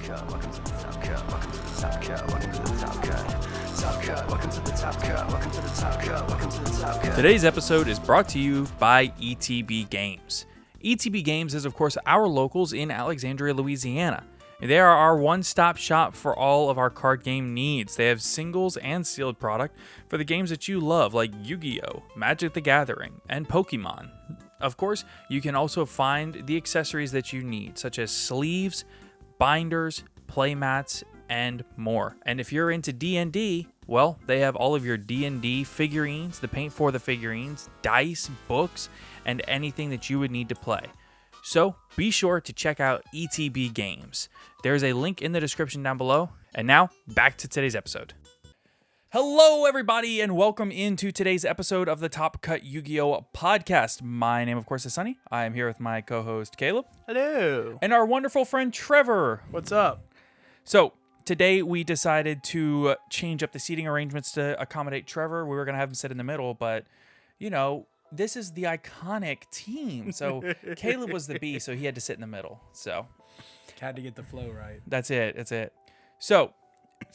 cut. Welcome to the top cut. Welcome to the top cut. Welcome to the top cut. Top cut. Welcome to the top cut. Welcome to the top cut. Welcome to the top cut. Today's episode is brought to you by ETB Games. ETB Games is, of course, our locals in Alexandria, Louisiana. They are our one-stop shop for all of our card game needs. They have singles and sealed product for the games that you love, like Yu-Gi-Oh!, Magic the Gathering, and Pokemon. Of course, you can also find the accessories that you need, such as sleeves, binders, playmats, and more. And if you're into D&D, well, they have all of your D&D figurines, the paint for the figurines, dice, books, and anything that you would need to play. So be sure to check out ETB Games. There's a link in the description down below. And now, back to today's episode. Hello, everybody, and welcome into today's episode of the Top Cut Yu-Gi-Oh! Podcast. My name, of course, is Sunny. I am here with my co-host, Caleb. Hello. And our wonderful friend, Trevor. What's up? So, today we decided to change up the seating arrangements to accommodate Trevor. We were going to have him sit in the middle, but, you know, this is the iconic team. So, Caleb was the B, so he had to sit in the middle. So, Had to get the flow right. That's it. So,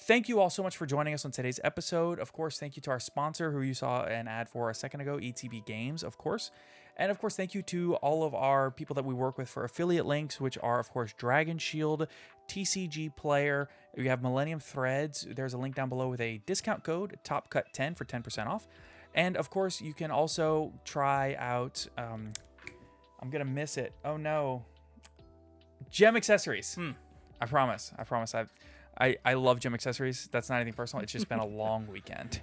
thank you all so much for joining us on today's episode. Of course, thank you to our sponsor who you saw an ad for a second ago, ETB Games, of course. And of course, thank you to all of our people that we work with for affiliate links, which are, of course, Dragon Shield, TCG Player. We have Millennium Threads. There's a link down below with a discount code, TOPCUT10 for 10% off. And of course, you can also try out, I'm going to miss it. Oh no. Gem accessories. I promise. I love gem accessories. That's not anything personal. It's just been a long weekend.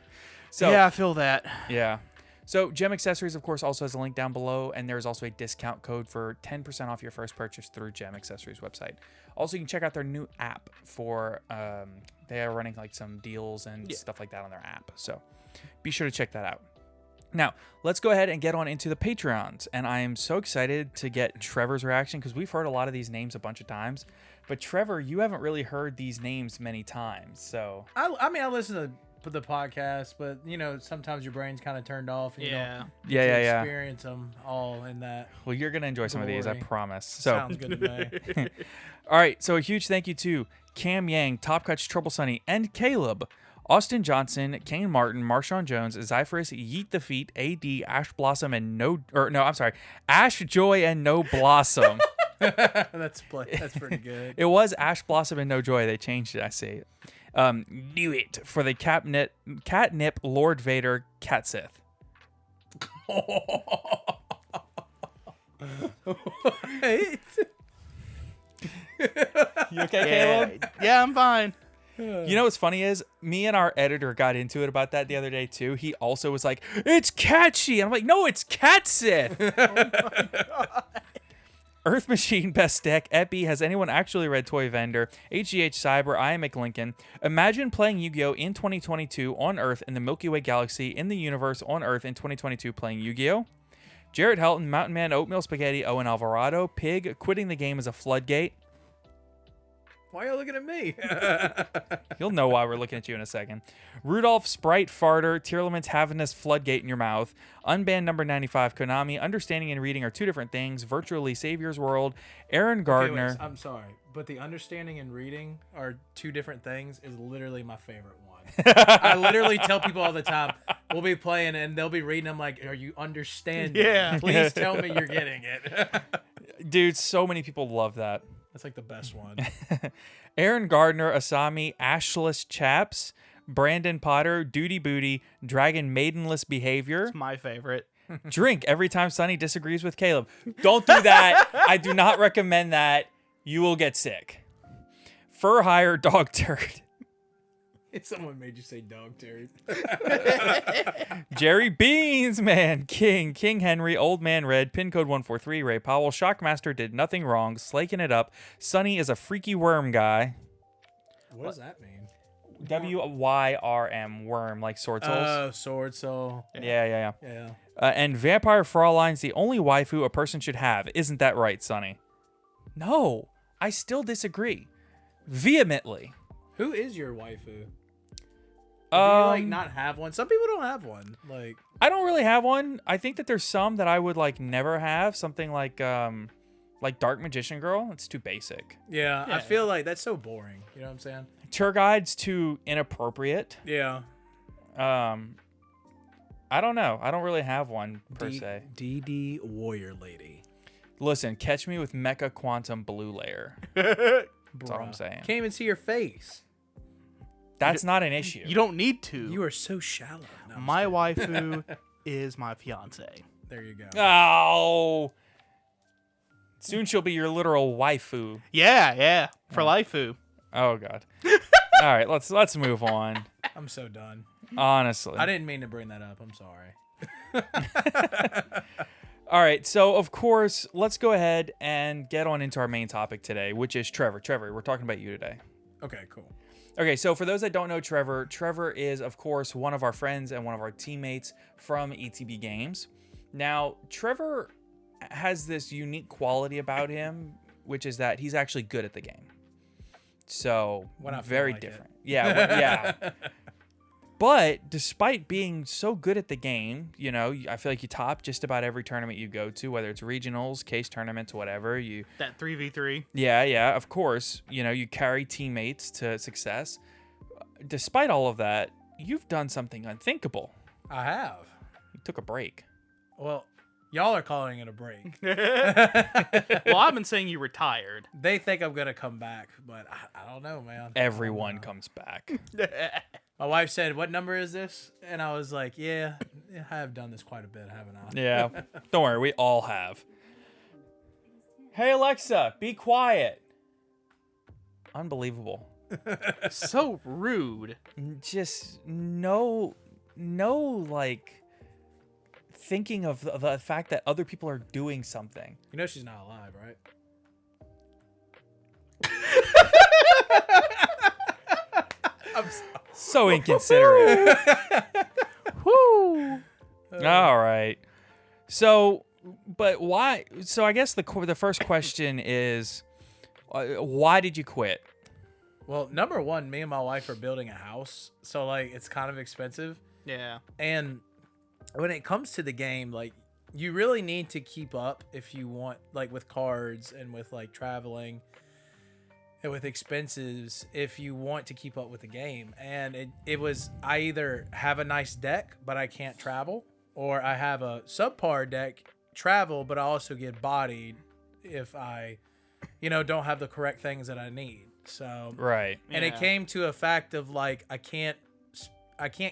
So Yeah, I feel that. yeah. So Gem Accessories, of course, also has a link down below, and there's also a discount code for 10% off your first purchase through Gem Accessories website. Also, you can check out their new app for, they are running like some deals and stuff like that on their app. So be sure to check that out. Now, let's go ahead and get on into the Patreons. And I am so excited to get Trevor's reaction because we've heard a lot of these names a bunch of times. But Trevor, you haven't really heard these names many times. So I mean, I listen to the podcast, but, you know, sometimes your brain's kind of turned off. And you don't get to experience them all in that. Well, you're going to enjoy some of these, I promise. So Sounds good to me. All right, so a huge thank you to Cam Yang, Top Cuts, Trouble Sunny, and Caleb. Austin Johnson, Kane Martin, Marshawn Jones, Zyphorus, Yeet the Feet, AD, Ash Blossom, and Ash Joy and No Blossom. That's pretty good. It was Ash Blossom and No Joy. They changed it, I see. Knew it for the Catnip Lord Vader Cat Sith. You okay, Caleb? Yeah, I'm fine. You know what's funny is me and our editor got into it about that the other day too. He also was like, "It's catchy," and I'm like, "No, it's Cat Sith." Oh my God. Earth Machine Best Deck, Epi, Has Anyone Actually Read Toy Vendor, HGH Cyber, I Am McLincoln. Imagine playing Yu-Gi-Oh! In 2022 on Earth in the Milky Way Galaxy, in the universe on Earth in 2022 playing Yu-Gi-Oh! Jarrett Helton, Mountain Man, Oatmeal Spaghetti, Owen Alvarado, Pig, Quitting the Game as a Floodgate. Why are you looking at me? You'll know why we're looking at you in a second. Rudolph, Sprite, Farter, Tearlaments, Having This Floodgate in Your Mouth, Unbanned Number 95, Konami, Understanding and Reading are two different things, Virtually Savior's World, Aaron Gardner. Okay, wait, I'm sorry, but the understanding and reading are two different things is literally my favorite one. I literally tell people all the time, we'll be playing and they'll be reading, I'm like, are you understanding? Yeah. Please tell me you're getting it. Dude, so many people love that. That's like the best one. Aaron Gardner, Asami, Ashless Chaps, Brandon Potter, Duty Booty, Dragon Maidenless Behavior. It's my favorite. Drink every time Sonny disagrees with Caleb. Don't do that. I do not recommend that. You will get sick. Fur Hire, Dog Turd. Someone made you say dog turd. Jerry Beans, man. King Henry, Old Man Red, Pin Code 143, Ray Powell, Shockmaster did nothing wrong, slaking it up. Sonny is a freaky worm guy. What does that mean? WYRM, worm, like sword souls. Oh, sword soul. Yeah. Yeah. And Vampire Frauleins, the only waifu a person should have. Isn't that right, Sonny? No, I still disagree. Vehemently. Who is your waifu? Do you like not have one? Some people don't have one. Like I don't really have one. I think that there's some that I would like never have. Something like Like Dark Magician Girl, it's too basic. Yeah, I Yeah. feel like that's so boring. You know what I'm saying? Tour Guide's too inappropriate. Yeah. I don't know. I don't really have one per se. DD Warrior Lady. Listen, catch me with Mecha Quantum Blue Layer. That's all I'm saying. Can't even see your face. That's not an issue. You don't need to. You are so shallow. No, I'm My just kidding. waifu is my fiance. There you go. Oh. Soon she'll be your literal waifu. Yeah, for laifu. Oh god. All right, let's move on. I'm so done. Honestly. I didn't mean to bring that up. I'm sorry. All right, so of course, let's go ahead and get on into our main topic today, which is Trevor. Trevor, we're talking about you today. Okay, cool. Okay, so for those that don't know Trevor, Trevor is, of course, one of our friends and one of our teammates from ETB Games. Now, Trevor has this unique quality about him, which is that he's actually good at the game. So, When I feel very like it. different. Yeah, yeah. But despite being so good at the game, you know, I feel like you top just about every tournament you go to, whether it's regionals, case tournaments, whatever. That 3v3. Yeah, of course. You know, you carry teammates to success. Despite all of that, you've done something unthinkable. I have. You took a break. Well, y'all are calling it a break. Well, I've been saying you retired. They think I'm going to come back, but I don't know, man. Everyone comes back. My wife said, "What number is this?" And I was like, yeah, I have done this quite a bit, haven't I? Yeah. Don't worry, we all have. Hey, Alexa, be quiet. Unbelievable. So rude. Just no, like, thinking of the fact that other people are doing something. You know she's not alive, right? I'm sorry. So inconsiderate. Woo. All right. So, but why? So I guess the first question is, why did you quit? Well, number one, me and my wife are building a house, so like it's kind of expensive. Yeah. And when it comes to the game, like you really need to keep up if you want, like with cards and with like traveling and with expenses, if you want to keep up with the game. And it was, I either have a nice deck, but I can't travel, or I have a subpar deck, travel, but I also get bodied if I, don't have the correct things that I need. So, Right. and it Yeah. came to a fact of like I can't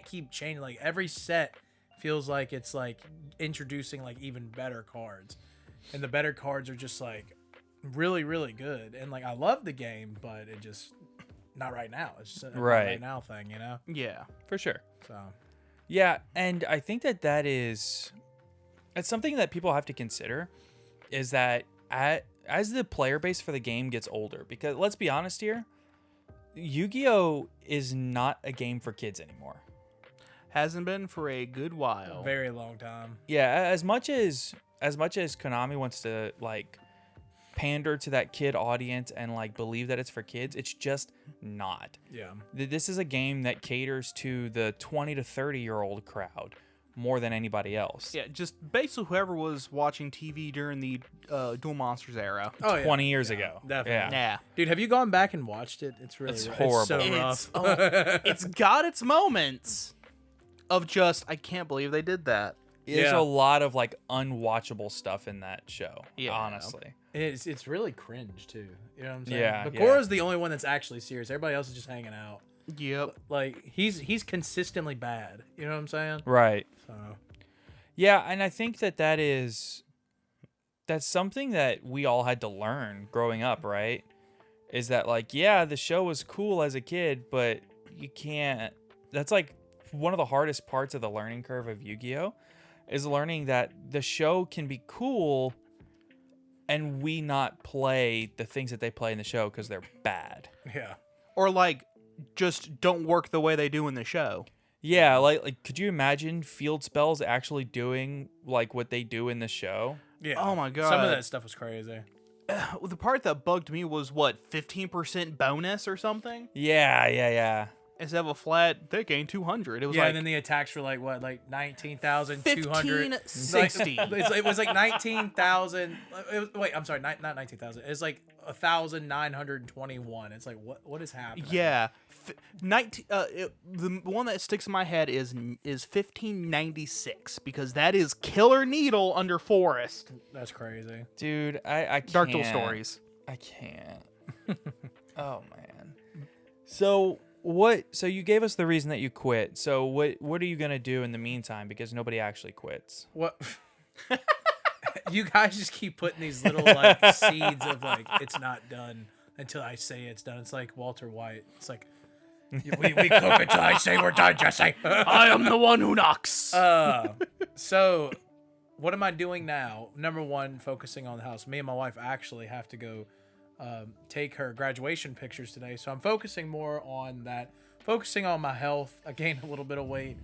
keep changing. Like every set feels like it's like introducing like even better cards, and the better cards are just like really, really good. And like I love the game, but it just not right now. It's just a not Right. right now thing, Yeah. For sure. So Yeah, and I think that's something that people have to consider, is that as the player base for the game gets older, because let's be honest here, Yu-Gi-Oh is not a game for kids anymore. Hasn't been for a good while. very long time. Yeah, as much as Konami wants to like pander to that kid audience and like believe that it's for kids, it's just not. Yeah. This is a game that caters to the 20 to 30-year-old crowd more than anybody else. Yeah, just basically whoever was watching TV during the Duel Monsters era. Oh, yeah. 20 years Yeah, ago. definitely. Yeah. Yeah. Dude, have you gone back and watched it? It's really It's rough. horrible. It's so It's, rough. it's got its moments of just, I can't believe they did that. There's Yeah. a lot of like unwatchable stuff in that show. Yeah. Honestly. It's really cringe too. You know what I'm saying? Yeah, But yeah. Cora's the only one that's actually serious. Everybody else is just hanging out. Yep. Like he's consistently bad. You know what I'm saying? Right. So Yeah, and I think that's something that we all had to learn growing up, right? Is that like, yeah, the show was cool as a kid, but you can't. That's like one of the hardest parts of the learning curve of Yu-Gi-Oh! Is learning that the show can be cool and we not play the things that they play in the show because they're bad. yeah. Or like, just don't work the way they do in the show. Yeah, like could you imagine field spells actually doing like what they do in the show? Yeah. Oh my Some God. of that stuff was crazy. The part that bugged me was what, 15% bonus or something? Yeah. instead of a flat, they gained 200. It was Yeah, like and then the attacks were like what, like 19,200. 1560. It was like 19,000. Wait, I'm sorry, not 19,000. It's like 1,921. It's like what is happening? Yeah, the one that sticks in my head is 1596 because that is Killer Needle under Forest. That's crazy, Dude, I can't. Dark Duel Stories. I can't. Oh man. So what? So you gave us the reason that you quit. So what are you gonna do in the meantime? Because nobody actually quits. what? You guys just keep putting these little like seeds of like it's not done until I say it's done. It's like Walter White. It's like we cook until I say we're done, Jesse. I am the one who knocks. So what am I doing now? Number one, focusing on the house. Me and my wife actually have to go take her graduation pictures today, so I'm focusing more on that. Focusing on my health. I gained a little bit of weight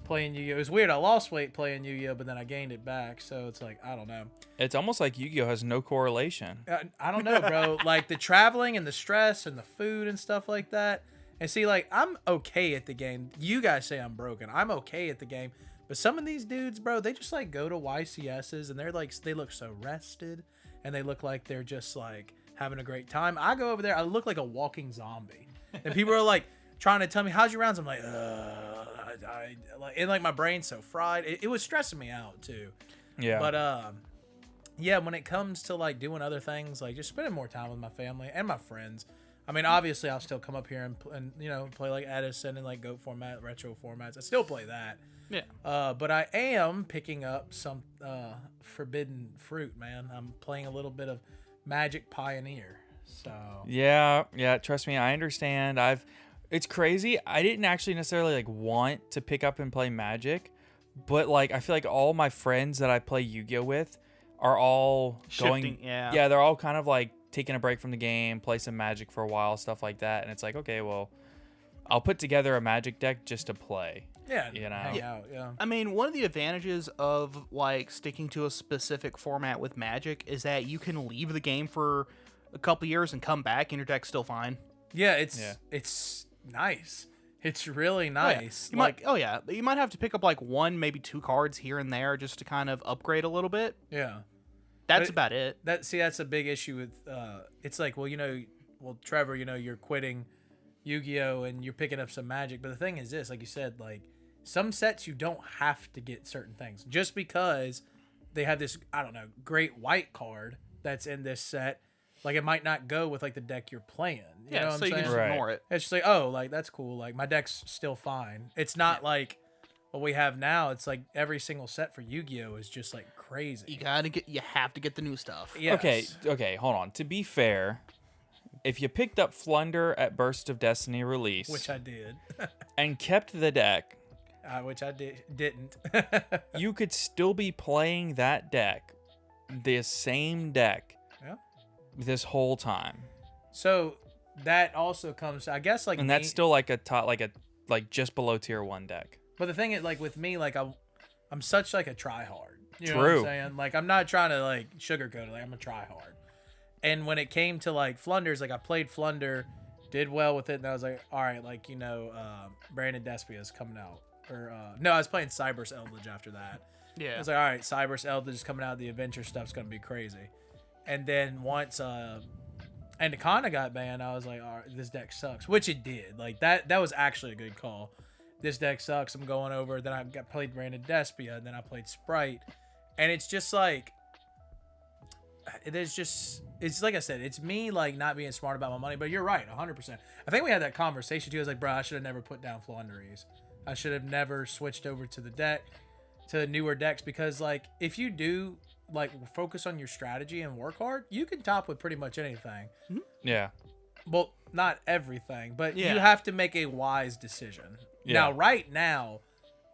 playing Yu-Gi-Oh. It was weird. I lost weight playing Yu-Gi-Oh, but then I gained it back. So it's like, I don't know. It's almost like Yu-Gi-Oh has no correlation. I don't know, bro. Like the traveling and the stress and the food and stuff like that. And see, like, I'm okay at the game. You guys say I'm broken. I'm okay at the game. But some of these dudes, bro, they just like go to YCSs and they're like, they look so rested and they look like they're just like having a great time. I go over there, I look like a walking zombie. And people are like trying to tell me, how's your rounds? I'm like, and like my brain's so fried. It was stressing me out too. Yeah. But yeah, when it comes to like doing other things, like just spending more time with my family and my friends. I mean, obviously, I'll still come up here and you know play like Edison and like Goat format, retro formats. I still play that. Yeah. But I am picking up some forbidden fruit, man. I'm playing a little bit of Magic Pioneer. So Yeah. Trust me, I understand. It's crazy. I didn't actually necessarily like want to pick up and play Magic, but like I feel like all my friends that I play Yu-Gi-Oh with are all Shifting, yeah. they're all kind of like taking a break from the game, play some Magic for a while, stuff like that. And it's like, okay, well, I'll put together a Magic deck just to play. yeah, You know? hang out. Yeah. I mean, one of the advantages of like sticking to a specific format with Magic is that you can leave the game for a couple years and come back and your deck's still fine. Yeah, it's nice. It's really nice. You might have to pick up like one, maybe two cards here and there just to kind of upgrade a little bit. Yeah. That's But about it. That's a big issue with it's like, well, Trevor, you're quitting Yu-Gi-Oh and you're picking up some Magic, but the thing is this, like you said, like some sets you don't have to get certain things just because they have this, I don't know, great white card that's in this set. Like it might not go with like the deck you're playing. You know what so I'm you can saying? just Right. ignore it. It's just like, oh, like that's cool. Like my deck's still fine. It's not like what we have now. It's like every single set for Yu-Gi-Oh is just like crazy. You have to get the new stuff. Yes. Okay, hold on. To be fair, if you picked up Flunder at Burst of Destiny release Which I did. and kept the deck, Which I didn't. you could still be playing that deck, the same deck, Yeah. this whole time. So that also comes, I guess, like, And that's still like a top, like just below tier 1 deck. But the thing is, like with me, like I'm such like a tryhard. You know True. what I'm saying? Like I'm not trying to like sugarcoat it. Like I'm a tryhard. And when it came to like Flunders, like I played Flunder, did well with it, and I was like, all right, like Brandon Despia is coming out, or no, I was playing Cybers Eldritch after that. I Yeah. was like, all right, Cybers Eldritch is coming out. The adventure stuff's gonna be crazy. And then once Anaconda got banned, I was like, all right, this deck sucks, which it did. Like that was actually a good call. This deck sucks. I'm going over. Then I played Brandon Despia, and then I played Sprite, and it's just like, it's like I said, it's me like not being smart about my money. But you're right, 100%. I think we had that conversation too. I was like, bro, I should have never put down Flunderies. I should have never switched over to the newer decks, because like if you do like focus on your strategy and work hard, you can top with pretty much anything. Yeah. Well, not everything, but Yeah. you have to make a wise decision. Yeah. Now, right now,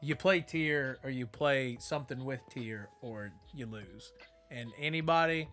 you play tier or you play something with tier or you lose. And anybody,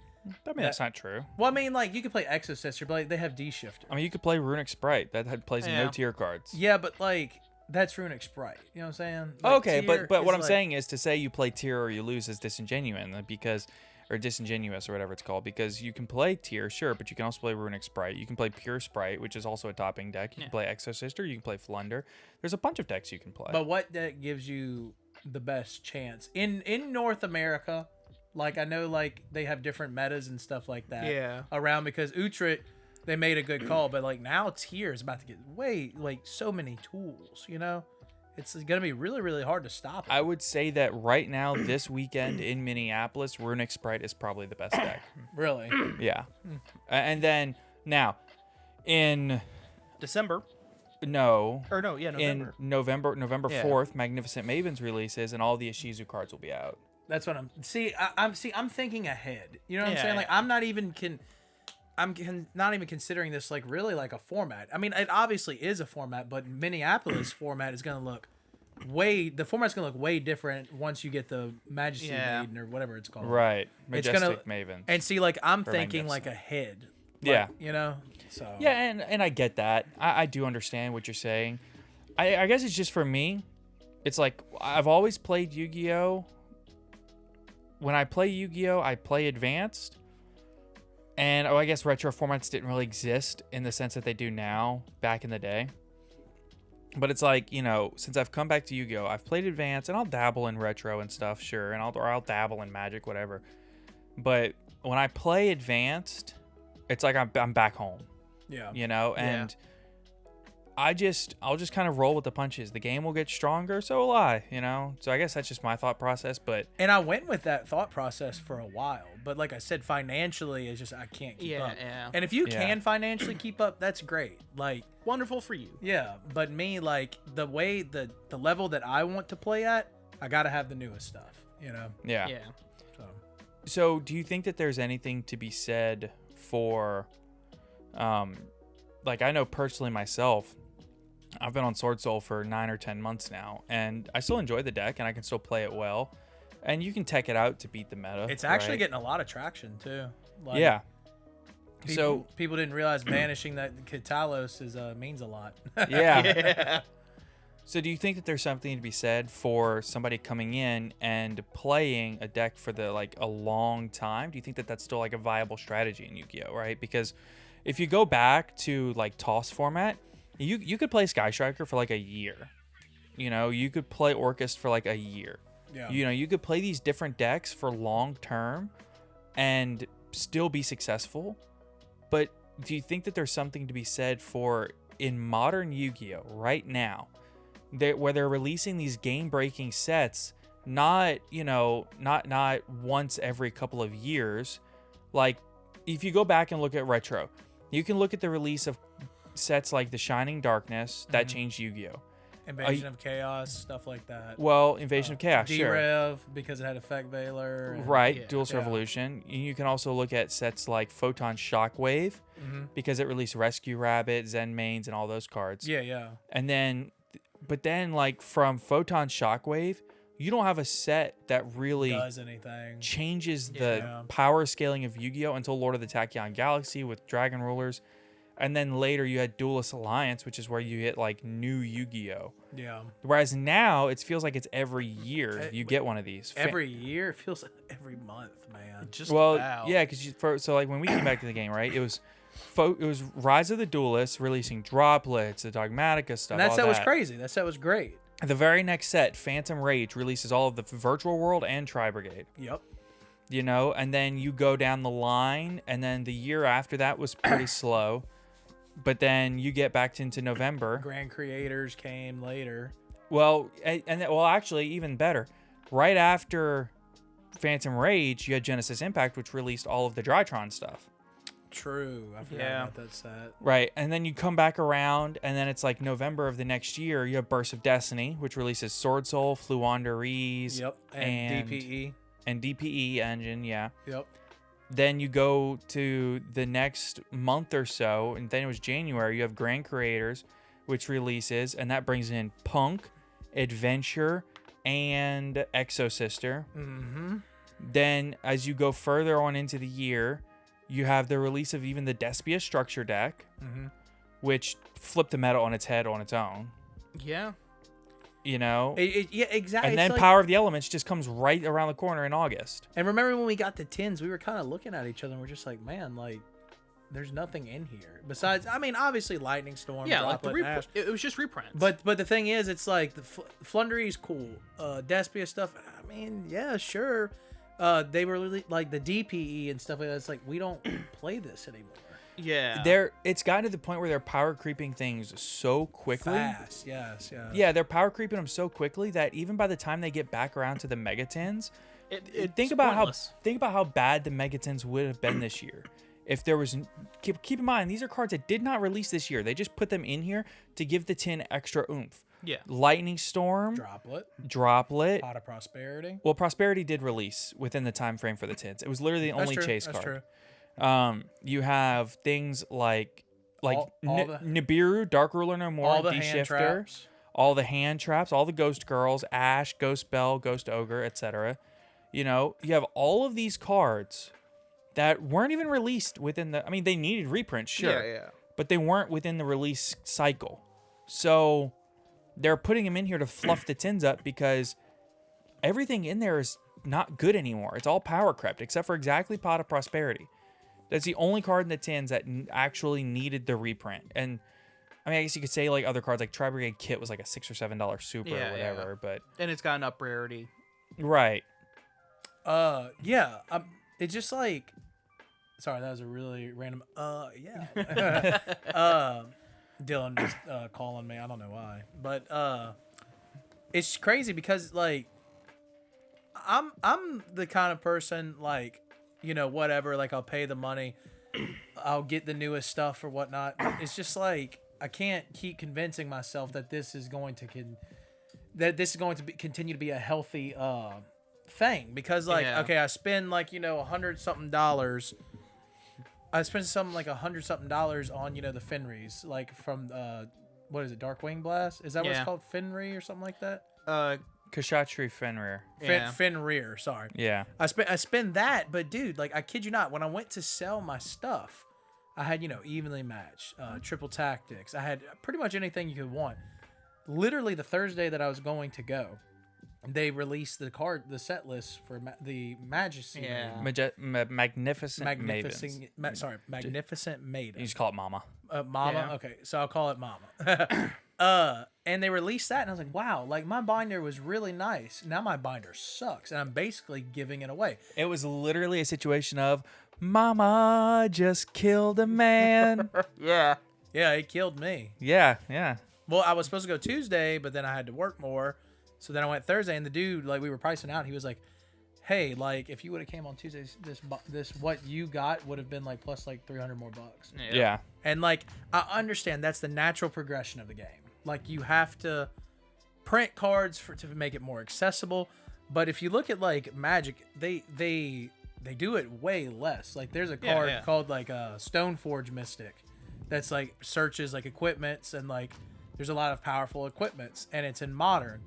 I mean, that's not true. well, I mean, like you could play Exorcist, but like, they have D shifter. I mean, you could play Runic Sprite. That plays in no Yeah. tier cards. Yeah, but like that's Runic Sprite. You know what I'm saying? Like, Okay, tier but what is I'm like- saying is to say you play tier or you lose is disingenuous, because or disingenuous or whatever it's called, because you can play Tier, sure, but you can also play Runic Sprite. You can play Pure Sprite, which is also a topping deck. You can play Exosister. You can play Flunder. There's a bunch of decks you can play. But what deck gives you the best chance in North America? Like, I know, like, they have different metas and stuff like that around, because Utrecht, they made a good call, but like now Tier is about to get way, like, so many tools, you know? It's going to be really, really hard to stop it. I would say that right now, this weekend in Minneapolis, Runic Sprite is probably the best deck. Really? Yeah. And then, now, in... December. No. Or no, yeah, November. In November 4th, Magnificent Mavens releases, and all the Ishizu cards will be out. That's what I'm... I'm thinking ahead. You know what I'm saying? Like, I'm not even... not even considering this like really like a format. I mean, it obviously is a format, but Minneapolis format is going to look the format's going to look way different once you get the Majesty Maiden or whatever it's called. Right. Majestic it's Maven. And see, like, I'm thinking like ahead. Like, yeah. You know? So. Yeah, and I get that. I do understand what you're saying. I guess it's just for me, it's like I've always played Yu-Gi-Oh! When I play Yu-Gi-Oh! I play Advanced. And I guess retro formats didn't really exist in the sense that they do now back in the day. But it's like, you know, since I've come back to Yu-Gi-Oh!, I've played Advanced, and I'll dabble in retro and stuff, sure, and I'll dabble in Magic, whatever. But when I play Advanced, it's like I'm back home. Yeah. You know, and I'll just kind of roll with the punches. The game will get stronger, so will I, you know? So I guess that's just my thought process, but... And I went with that thought process for a while, but like I said, financially, it's just I can't keep up. Yeah. And if you can financially keep up, that's great. Like... Wonderful for you. Yeah, but me, like, the way, the level that I want to play at, I gotta have the newest stuff, you know? Yeah. So do you think that there's anything to be said for... like, I know personally myself... I've been on Sword Soul for 9 or 10 months now, and I still enjoy the deck, and I can still play it well. And you can tech it out to beat the meta. It's actually getting a lot of traction, too. Like, yeah. People didn't realize banishing that Katalos means a lot. Yeah. So do you think that there's something to be said for somebody coming in and playing a deck for a long time? Do you think that that's still like a viable strategy in Yu-Gi-Oh, right? Because if you go back to like TOS format, you could play Sky Striker for like a year. You know, you could play Orcust for like a year. Yeah. You know, you could play these different decks for long term and still be successful. But do you think that there's something to be said for in modern Yu-Gi-Oh right now, where they're releasing these game-breaking sets, not once every couple of years? Like, if you go back and look at retro, you can look at the release of sets like the Shining Darkness that changed Yu-Gi-Oh. Invasion of Chaos, stuff like that. Well, Invasion of Chaos, sure. D-Rev, because it had Effect Veiler. Right, Duelist Revolution. You can also look at sets like Photon Shockwave, because it released Rescue Rabbit, Zen Mains, and all those cards. Yeah. And then, but then, like, from Photon Shockwave, you don't have a set that really does anything, changes the power scaling of Yu-Gi-Oh! Until Lord of the Tachyon Galaxy with Dragon Rulers. And then later you had Duelist Alliance, which is where you hit like new Yu-Gi-Oh. Yeah. Whereas now it feels like it's every year you get one of these. Every year? It feels like every month, man. Yeah, because so like when we came back to the game, right? It was Rise of the Duelists releasing Droplets, the Dogmatica stuff. And that set was crazy. That set was great. The very next set, Phantom Rage, releases all of the Virtual World and Tri-Brigade. Yep. You know, and then you go down the line, and then the year after that was pretty slow. But then you get back into November. Grand Creators came later. Well, actually, even better. Right after Phantom Rage, you had Genesis Impact, which released all of the Drytron stuff. True. I forgot about that set. Right. And then you come back around, and then it's like November of the next year. You have Burst of Destiny, which releases Sword Soul, Fluandereeze. Yep. And DPE. And DPE engine, yeah. Yep. Then you go to the next month or so, and then it was January. You have Grand Creators, which releases, and that brings in Punk, Adventure, and Exosister. Mm-hmm. Then, as you go further on into the year, you have the release of even the Despia structure deck, which flipped the meta on its head on its own. Yeah. Yeah, exactly. and then Power of the Elements just comes right around the corner in August. And remember when we got the tins, we were kind of looking at each other and we're just like, man, like, there's nothing in here besides. I mean, obviously, Lightning Storm. Yeah, like Droplet, the Ash. it was just reprints. But the thing is, it's like the Flundery's cool. Despia stuff. I mean, yeah, sure. They were really, like the DPE and stuff like that. It's like we don't play this anymore. yeah, It's gotten to the point where they're power creeping things so quickly. Fast, yes, yeah. Yeah, they're power creeping them so quickly that even by the time they get back around to the Megatins, think about how bad the Megatins would have been this year. If there was, keep in mind, these are cards that did not release this year. They just put them in here to give the tin extra oomph. Yeah. Lightning Storm, Droplet. Pot of Prosperity. Well, Prosperity did release within the time frame for the tins. It was literally the only chase That's card. true. You have things like All the- Nibiru, Dark Ruler No More, All the hand D-Shifter, traps. all the hand traps, all the Ghost Girls, Ash, Ghost Belle, Ghost Ogre, etc. You know, you have all of these cards that weren't even released within the. I mean, they needed reprints, sure, yeah. but they weren't within the release cycle. So they're putting them in here to fluff the tins up because everything in there is not good anymore. It's all power crept except for exactly Pot of Prosperity. That's the only card in the tins that actually needed the reprint. And I mean, I guess you could say like other cards like Tri-Brigade Kit was like a $6 or $7 super or whatever, but And it's got an up rarity. right. Yeah. It's just like, sorry, that was a really random. Yeah. Dylan was calling me. I don't know why, but it's crazy because like I'm the kind of person like, you know, whatever. Like I'll pay the money, I'll get the newest stuff or whatnot. It's just like I can't keep convincing myself that this is going to continue to be a healthy thing because like okay, I spend like, you know, $100-something. I spent something like $100-something on, you know, the Fenris, like from what is it, Darkwing Blast? Is that what it's called, Fenrir or something like that? Kashatri Fenrir. Fenrir, sorry. Yeah. I spend that, but dude, like I kid you not, when I went to sell my stuff, I had, you know, evenly matched, triple tactics. I had pretty much anything you could want. Literally the Thursday that I was going to go, they released the set list for the Majesty. Magnificent Maidens. Magnificent Maidens. You just call it Mama. Mama? Yeah. Okay, so I'll call it Mama. And they released that, and I was like, wow, like my binder was really nice. Now my binder sucks, and I'm basically giving it away. It was literally a situation of Mama just killed a man. Yeah. Yeah, it killed me. Yeah. Well, I was supposed to go Tuesday, but then I had to work more. So then I went Thursday, and the dude, like, we were pricing out. He was like, hey, like, if you would have came on Tuesday, this what you got would have been, like, plus, like, $300 more bucks. Yeah. And, like, I understand that's the natural progression of the game. Like, you have to print cards to make it more accessible. But if you look at, like, Magic, they do it way less. Like, there's a card called, like, Stoneforge Mystic that's, like, searches, like, equipments, and, like, there's a lot of powerful equipments, and it's in Modern.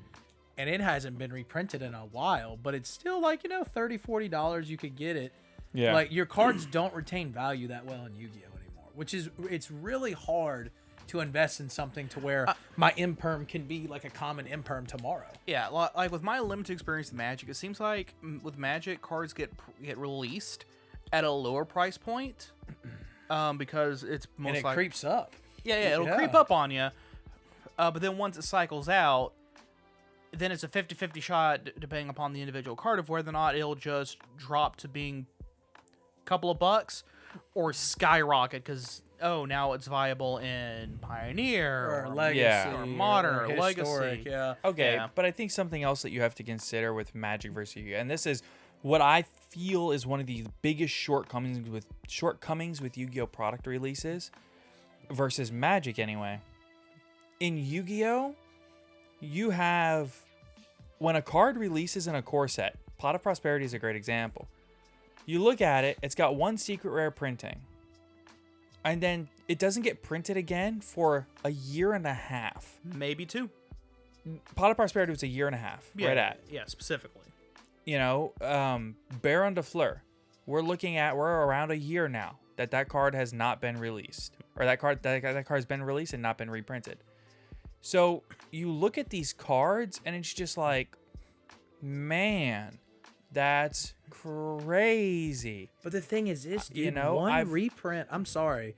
And it hasn't been reprinted in a while, but it's still like, you know, $30-$40 you could get it. Yeah. Like your cards don't retain value that well in Yu-Gi-Oh anymore, which is it's really hard to invest in something to where my imperm can be like a common imperm tomorrow. Yeah, like with my limited experience with Magic, it seems like with Magic cards get released at a lower price point because it's most And it like creeps up. Yeah, it'll creep up on you. But then once it cycles out, then it's a 50-50 shot depending upon the individual card of whether or not it'll just drop to being a couple of bucks or skyrocket because, oh, now it's viable in Pioneer Or Legacy. Yeah. or Modern or Historic, Legacy. Yeah. Okay, Yeah. but I think something else that you have to consider with Magic versus Yu-Gi-Oh, and this is what I feel is one of the biggest shortcomings with Yu-Gi-Oh product releases versus Magic anyway. In Yu-Gi-Oh, you have, when a card releases in a core set, Pot of Prosperity is a great example. You look at it, it's got one secret rare printing. And then it doesn't get printed again for a year and a half. Maybe two. Pot of Prosperity was a year and a half, right at. Yeah, specifically. You know, Baron de Fleur, we're around a year now that card has not been released. Or that card has been released and not been reprinted. So you look at these cards, and it's just like, man, that's crazy. But the thing is this, dude, you know, one reprint. I'm sorry,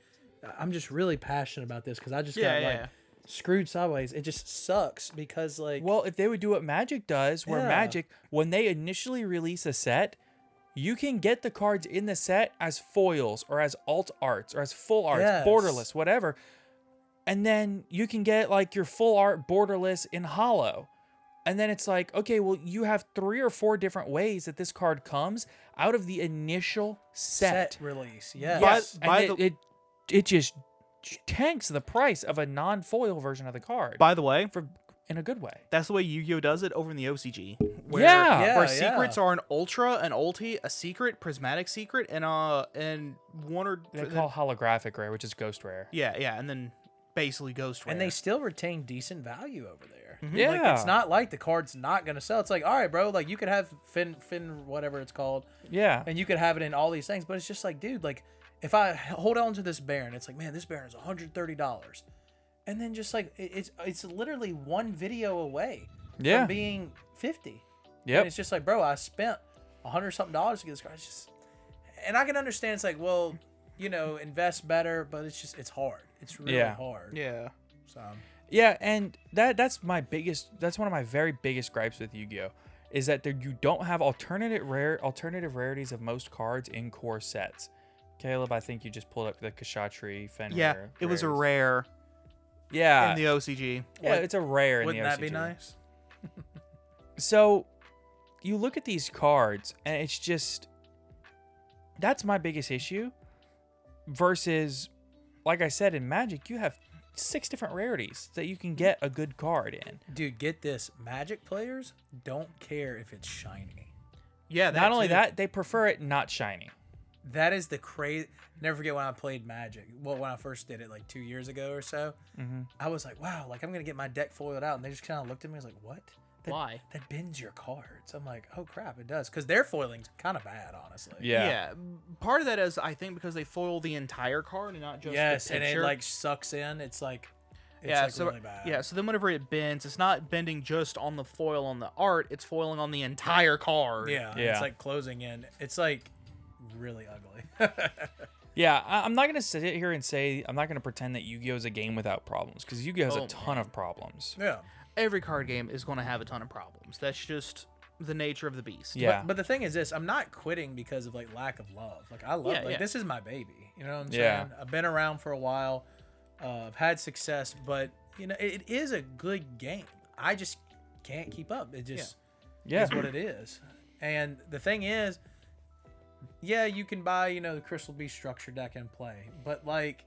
I'm just really passionate about this because I just got like screwed sideways. It just sucks because like, Well, if they would do what Magic does, where Yeah. Magic, when they initially release a set, you can get the cards in the set as foils or as alt arts or as full arts, Yes. borderless, whatever. And then you can get like your full art borderless in holo. And then it's like, okay, well, you have 3 or 4 different ways that this card comes out of the initial set. release. Yes. Yes, By and it just tanks the price of a non-foil version of the card. By the way, In a good way. that's the way Yu-Gi-Oh does it over in the OCG. Where, Yeah. where Yeah, secrets yeah. are an ultra, an ulti, a secret, prismatic secret, and one or They call holographic rare, which is ghost rare. yeah, and then basically ghost rare. And they still retain decent value over there. Yeah. Like, it's not like the card's not gonna sell. It's like, all right, bro, like you could have Finn whatever it's called, Yeah. and you could have it in all these things, but it's just like, dude, like if I hold on to this Baron, it's like, man, this Baron is $130, and then just like it's literally one video away Yeah. from being 50. Yep. And it's just like, bro, I spent $100-something to get this card. It's just, and I can understand. It's like, well, you know, invest better, but it's hard. It's really hard. yeah. So Yeah, and that's one of my very biggest gripes with Yu-Gi-Oh! Is that you don't have alternative rarities of most cards in core sets. Caleb, I think you just pulled up the Kshatriy Fenrir. Yeah, it was a rares. rare Yeah. in the OCG. Yeah, it's a rare in wouldn't the that be OCG. nice? So, you look at these cards, and it's just... That's my biggest issue. Versus, like I said, in Magic, you have 6 different rarities that you can get a good card in. Dude, get this. Magic players don't care if it's shiny. Yeah, Not only too. that, they prefer it not shiny. That is the crazy. Never forget when I played Magic. Well, when I first did it like 2 years ago or so, I was like, wow, like I'm going to get my deck foiled out. And they just kind of looked at me and was like, what? Why? That bends your cards. I'm like, oh crap, it does. Because their foiling's kind of bad, honestly. Yeah. Part of that is, I think, because they foil the entire card and not just Yes, the and picture. it like sucks in. It's like, so really bad. yeah, so then whenever it bends, it's not bending just on the foil on the art; it's foiling on the entire card. Yeah. Yeah. It's like closing in. It's like really ugly. Yeah, I'm not going to sit here and say, I'm not going to pretend that Yu-Gi-Oh! Is a game without problems, because Yu-Gi-Oh! Has a ton of problems. Yeah. Every card game is going to have a ton of problems. That's just the nature of the beast. Yeah. But the thing is this, I'm not quitting because of like lack of love. Like I love this is my baby. You know what I'm saying? Yeah. I've been around for a while. I've had success, but you know, it is a good game. I just can't keep up. It just Yeah. is what it is. And the thing is, yeah, you can buy, you know, the Crystal Beast structure deck and play. But like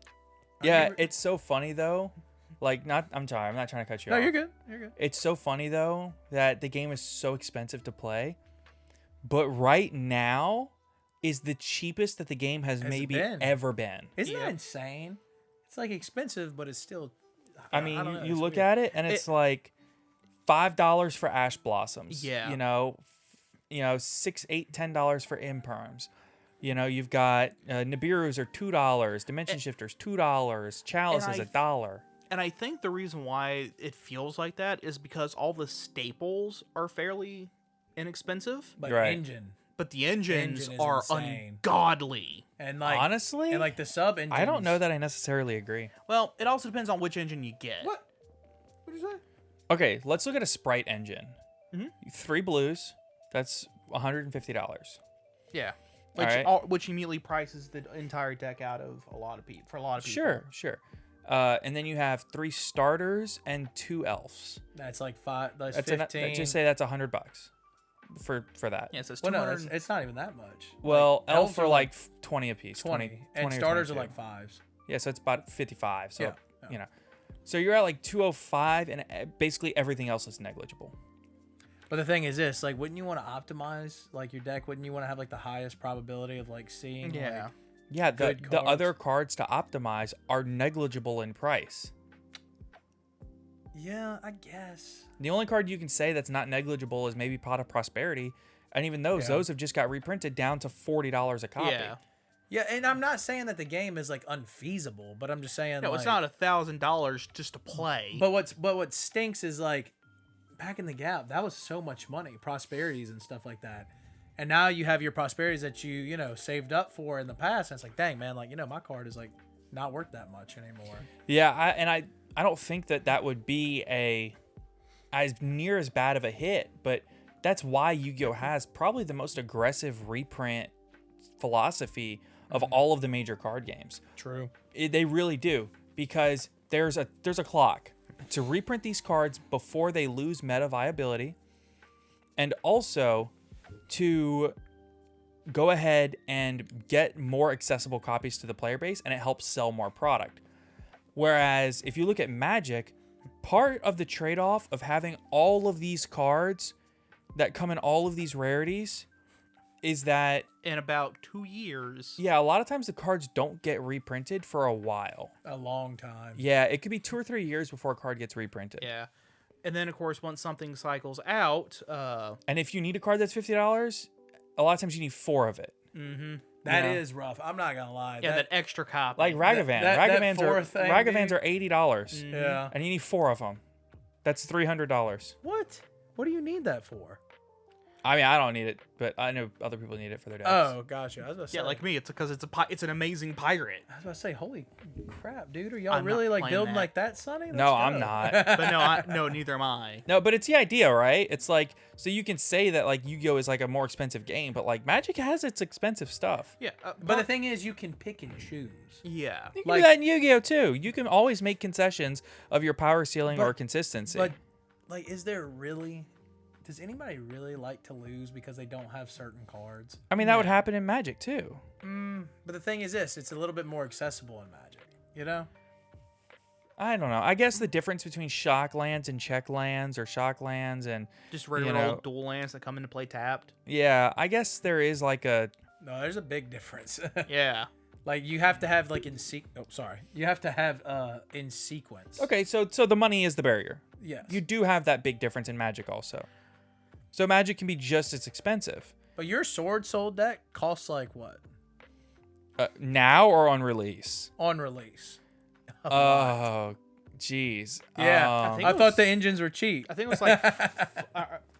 Yeah, it's so funny, though. Like, I'm sorry, I'm not trying to cut you off. you're good. You're good. It's so funny, though, that the game is so expensive to play. But right now is the cheapest that the game has maybe been. ever been. Isn't that insane? It's like expensive, but it's still I mean, don't know, you it's look weird. at it, and it's like $5 for Ash Blossoms. Yeah. You know, $6, $8, $10 for Imperms. You know, you've got Nibiru's are $2, Dimension Shifters $2, Chalice is $1. And I think the reason why it feels like that is because all the staples are fairly inexpensive, But Right. engine. but the engines Engine is are insane. ungodly. And like Honestly, and like the sub engines. I don't know that I necessarily agree. Well, it also depends on which engine you get. What? What did you say? Okay, let's look at a Sprite engine. Mm-hmm. 3 blues, that's $150. Yeah. Alright. Which immediately prices the entire deck out of a lot of people. For a lot of people. Sure. And then you have 3 starters and 2 elves. That's like five. That's That's 15. just say that's $100 for that. Yeah, so it's well, no, 200. it's not even that much. Well, Like, elves are are like 20 apiece. 20, and 20 or starters 22. are like fives. Yeah, so it's about 55. So, Yeah. you know. So you're at like 205, and basically everything else is negligible. But the thing is this, like, wouldn't you want to optimize like your deck? Wouldn't you want to have like the highest probability of like seeing? Yeah. Like, Yeah, the Good the cards. other cards to optimize are negligible in price. yeah, I guess. The only card you can say that's not negligible is maybe Pot of Prosperity, and even those have just got reprinted down to $40 a copy. Yeah. Yeah, and I'm not saying that the game is like unfeasible, but I'm just saying No, like, it's not $1,000 just to play. But what stinks is like back in the gap, that was so much money, prosperities and stuff like that. And now you have your prosperities that you know, saved up for in the past, and it's like, dang man, like, you know, my card is like not worth that much anymore. Yeah, I don't think that would be as near as bad of a hit, but that's why Yu-Gi-Oh has probably the most aggressive reprint philosophy of all of the major card games. True. They really do, because there's a clock to reprint these cards before they lose meta viability, and also to go ahead and get more accessible copies to the player base, and it helps sell more product. Whereas if you look at Magic, part of the trade-off of having all of these cards that come in all of these rarities is that in about 2 years. yeah, a lot of times the cards don't get reprinted for a while. A long time. Yeah, it could be 2 or 3 years before a card gets reprinted. Yeah. And then, of course, once something cycles out, And if you need a card that's $50, a lot of times you need 4 of it. That Yeah. is rough. I'm not gonna lie. yeah, that extra copy. Like Ragavan. that Ragavans are fourth thing, Ragavans dude. are $80, Yeah. and you need 4 of them. That's $300. What? What do you need that for? I mean, I don't need it, but I know other people need it for their decks. Oh, gotcha. I was about to say. yeah, like me, it's because it's an amazing pirate. I was about to say, holy crap, dude! Are y'all I'm not really like playing building that. like that, Sonny? No, Let's I'm go. not. But no, neither am I. No, but it's the idea, right? It's like, so you can say that like Yu-Gi-Oh is like a more expensive game, but like Magic has its expensive stuff. Yeah, But the thing is, you can pick and choose. yeah, You can Like- do that in Yu-Gi-Oh too. You can always make concessions of your power ceiling or But- consistency. But like, is there really? Does anybody really like to lose because they don't have certain cards? I mean, that would happen in Magic too. But the thing is this, it's a little bit more accessible in Magic, you know? I don't know. I guess the difference between shock lands and check lands, or shock lands and just regular know- old dual lands that come into play tapped. yeah, I guess there is like a No, there's a big difference. Yeah, Like, you have to have like you have to have in sequence. okay. So the money is the barrier. Yes. You do have that big difference in Magic also. So Magic can be just as expensive But your Sword Soul deck costs like what? now or on release. On release. Oh, jeez. Yeah. think I it thought was- the engines were cheap. I think it was like, I think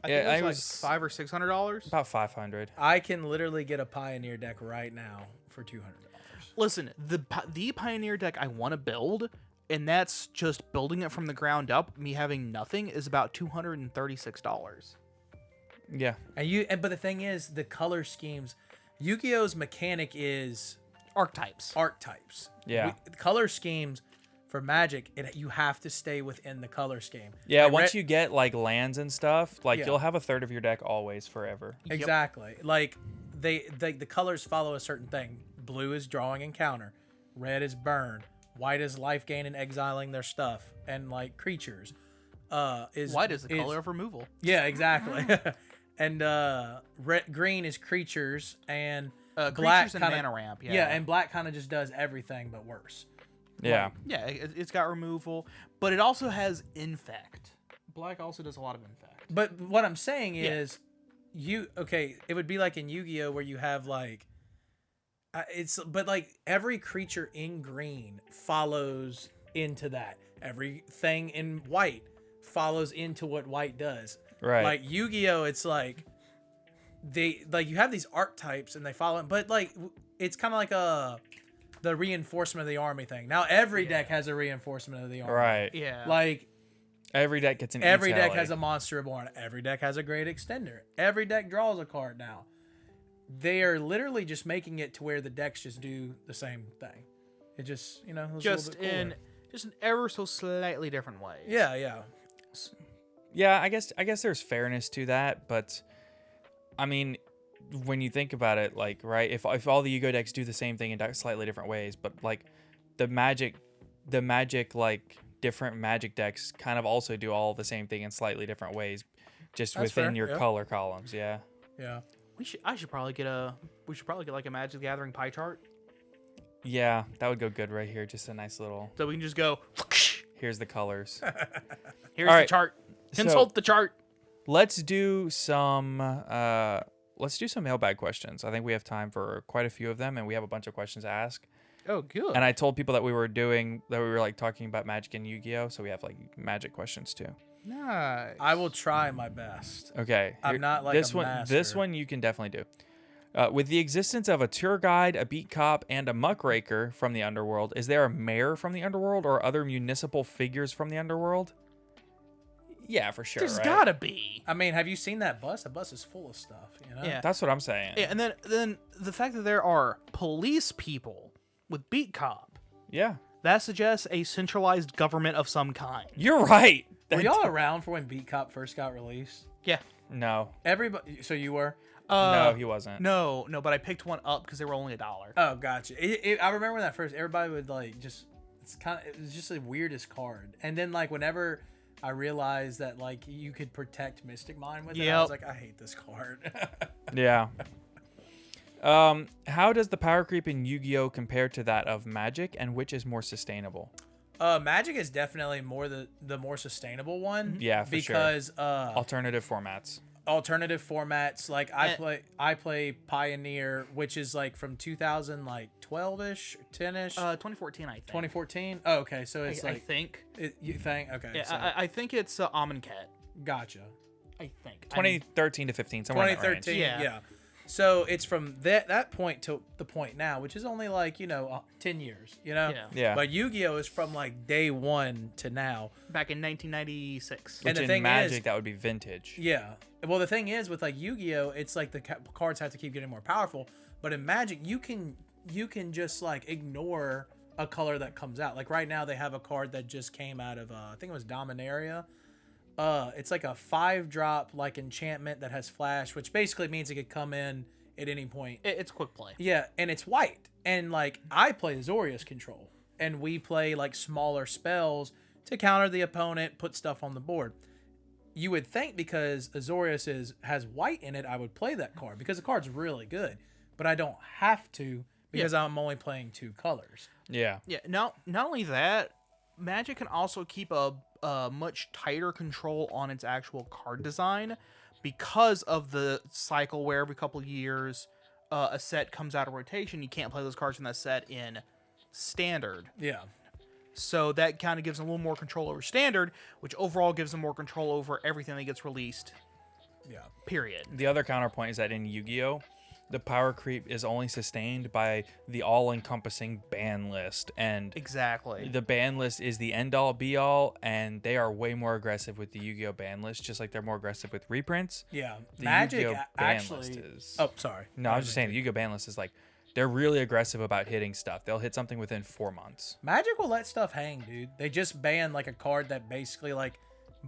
Yeah, it I was was- like $500 or $600. about 500. I can literally get a Pioneer deck right now for $200. Listen, the Pioneer deck I want to build, and that's just building it from the ground up. Me having nothing is about $236. Yeah. But the thing is, the color schemes, Yu-Gi-Oh's mechanic is Archetypes. archetypes. Yeah. Color schemes for Magic, you have to stay within the color scheme. Yeah, Like, once you get like lands and stuff, like Yeah. you'll have a third of your deck always forever. Exactly. Like the colors follow a certain thing. Blue is drawing and counter. Red is burn. White is life gain and exiling their stuff and like creatures. White is the color of removal. Yeah, exactly. And green is creatures, and black Creatures and kinda, mana ramp. Yeah. yeah, and black kind of just does everything but worse. Yeah. Yeah, it's got removal, but it also has infect. Black also does a lot of infect. But what I'm saying is, it would be like in Yu-Gi-Oh where you have like, but like every creature in green follows into that. Everything in white follows into what white does. Right. Like Yu-Gi-Oh, it's like you have these archetypes and they follow it, but like it's kind of like the reinforcement of the army thing. Now every deck has a reinforcement of the army. Right. Yeah. Like Every deck gets an every deck E-tally. has a monster born. Every deck has a great extender. Every deck draws a card now. They are literally just making it to where the decks just do the same thing. It just, looks a little just bit in cooler. just an ever so slightly different way. Yeah. Yeah, I guess there's fairness to that, but I mean, when you think about it, like, right, if all the Yu-Gi-Oh decks do the same thing in slightly different ways, but like the magic like different Magic decks kind of also do all the same thing in slightly different ways, just That's within fair, your yeah. color columns. Yeah. Yeah. We should probably get like a Magic the Gathering pie chart, Yeah, that would go good right here. Just a nice little. so we can just go. Here's the colors. Here's All the right, chart. so- Consult the chart. Let's do some let's do some mailbag questions. I think we have time for quite a few of them, and we have a bunch of questions to ask. Oh, good. And I told people that we were like talking about Magic and Yu-Gi-Oh, so we have like Magic questions too. Nice. I will try my best. Okay. I'm not like this a one. master. This one you can definitely do. With the existence of a tour guide, a beat cop, and a muckraker from the underworld, is there a mayor from the underworld or other municipal figures from the underworld? Yeah, for sure. There's right? gotta be. I mean, have you seen that bus? That bus is full of stuff. You know. Yeah. That's what I'm saying. Yeah, and then the fact that there are police people with beat cop, Yeah. that suggests a centralized government of some kind. You're right. Were y'all around for when Beat Cop first got released? Yeah. No. Everybody. So you were. No, he wasn't. No, but I picked one up because they were only $1. Oh, gotcha. I remember when that first. Everybody would like just. It was just the weirdest card. And then like whenever I realized that like you could protect Mystic Mine with it, I was like, I hate this card. Yeah. How does the power creep in Yu-Gi-Oh compare to that of Magic, and which is more sustainable? Magic is definitely more the more sustainable one. Yeah, for sure. because Alternative formats. alternative formats like I play Pioneer, which is like from 2012ish, 10ish, 2014, I think. 2014. Oh, okay, so it's I like think. you think okay, Yeah, so, I think it's Amonkhet. gotcha. I think. 2013 to 15, somewhere in that range. 2013, Yeah. So it's from that point to the point now, which is only like 10 years, Yeah. Yeah. But Yu-Gi-Oh is from like day one to now. Back in 1996. And Which the in thing Magic, is- that would be vintage. Yeah. Well, the thing is with like Yu-Gi-Oh, it's like the cards have to keep getting more powerful. But in Magic, you can just like ignore a color that comes out. Like right now, they have a card that just came out of I think it was Dominaria. It's like a 5-drop like enchantment that has flash, which basically means it could come in at any point. It's quick play. Yeah, and it's white. And like I play Azorius control, and we play like smaller spells to counter the opponent, put stuff on the board. You would think because Azorius has white in it, I would play that card because the card's really good, but I don't have to because I'm only playing 2 colors. Yeah. Yeah. Not only that, Magic can also keep a much tighter control on its actual card design because of the cycle where every couple of years a set comes out of rotation. You can't play those cards from that set in Standard. Yeah. So that kind of gives them a little more control over Standard, which overall gives them more control over everything that gets released. Yeah. Period. The other counterpoint is that in Yu-Gi-Oh, the power creep is only sustained by the all-encompassing ban list, and Exactly. the ban list is the end-all be-all, and they are way more aggressive with the Yu-Gi-Oh ban list, just like they're more aggressive with reprints. Yeah. The Magic Yu-Gi-Oh ban actually. list is. Oh, sorry. No, I was just saying the Yu-Gi-Oh ban list is like they're really aggressive about hitting stuff. They'll hit something within 4 months. Magic will let stuff hang, dude. They just banned like a card that basically like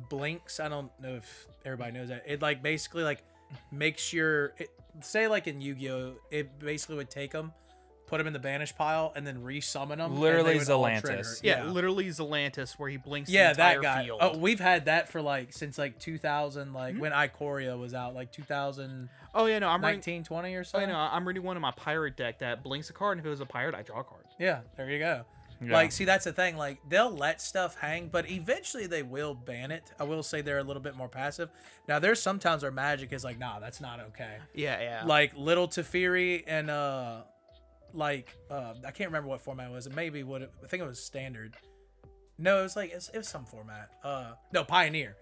blinks. I don't know if everybody knows that. It like basically like makes your say like in Yu-Gi-Oh, it basically would take them, put them in the banish pile, and then resummon them. Literally and they would all Zelantis. trigger. Yeah, literally Zelantis, where he blinks Yeah, the entire that guy. field. Oh, we've had that for like since like 2000, like when Ikoria was out, like 2019, Oh, yeah, no, I'm reading. 20 or Oh, so. yeah, no, I'm reading one in my pirate deck that blinks a card, and if it was a pirate, I draw a card. Yeah, there you go. Yeah. Like, see, that's the thing. Like, they'll let stuff hang, but eventually they will ban it. I will say they're a little bit more passive. Now, there's sometimes where Magic is like, nah, that's not okay. Yeah. Like Little Teferi and I can't remember what format it was. I think it was Standard. No, it was like it was some format. No, Pioneer.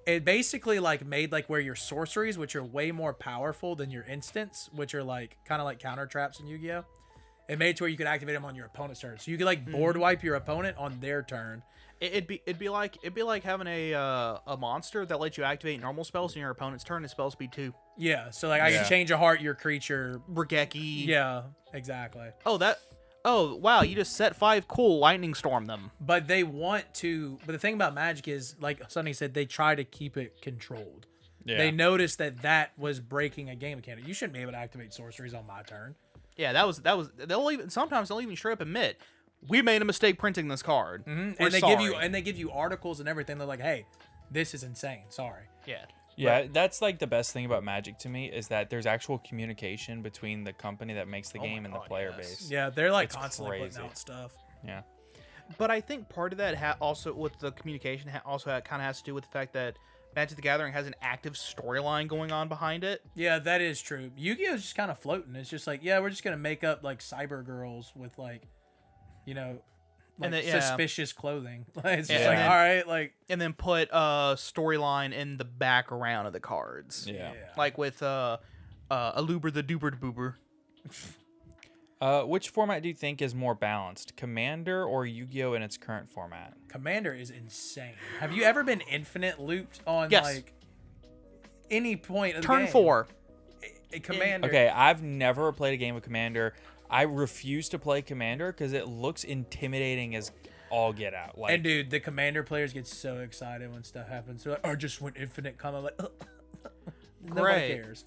It basically like made like where your sorceries, which are way more powerful than your instants, which are like kind of like counter traps in Yu-Gi-Oh. It made it to where you could activate them on your opponent's turn, so you could like board wipe your opponent on their turn. It'd be like having a monster that lets you activate normal spells in your opponent's turn and spell speed 2. Yeah, so like I Yeah. can change a heart, your creature. Regeki. Yeah, exactly. Oh, wow, you just set 5. Cool, lightning storm them. But they want to. But the thing about Magic is, like Sonny said, they try to keep it controlled. Yeah. They noticed that was breaking a game mechanic. You shouldn't be able to activate sorceries on my turn. Yeah, that was sometimes they'll even straight up admit, we made a mistake printing this card. And We're they sorry. give you articles and everything. They're like, hey, this is insane. Sorry. Yeah. Yeah, that's like the best thing about Magic to me is that there's actual communication between the company that makes the game and the player base. Yeah, they're like It's constantly crazy. putting out stuff. Yeah. But I think part of that also with the communication also kind of has to do with the fact that Magic the Gathering has an active storyline going on behind it. Yeah, that is true. Yu-Gi-Oh is just kind of floating. It's just like, yeah, we're just gonna make up like cyber girls with like, you know, like And then, suspicious clothing. It's just Yeah. like, all right, like, And then put a storyline in the background of the cards. Yeah. Like with Aluber the Duber Boober. Which format do you think is more balanced, Commander or Yu-Gi-Oh in its current format? Commander is insane. Have you ever been infinite looped on Yes. like any point of the Turn game? 4. A Commander. Okay, I've never played a game of Commander. I refuse to play Commander because it looks intimidating as all get out. Like, And dude, the Commander players get so excited when stuff happens. They're like, "I just went infinite combo." Like, nobody Great. cares.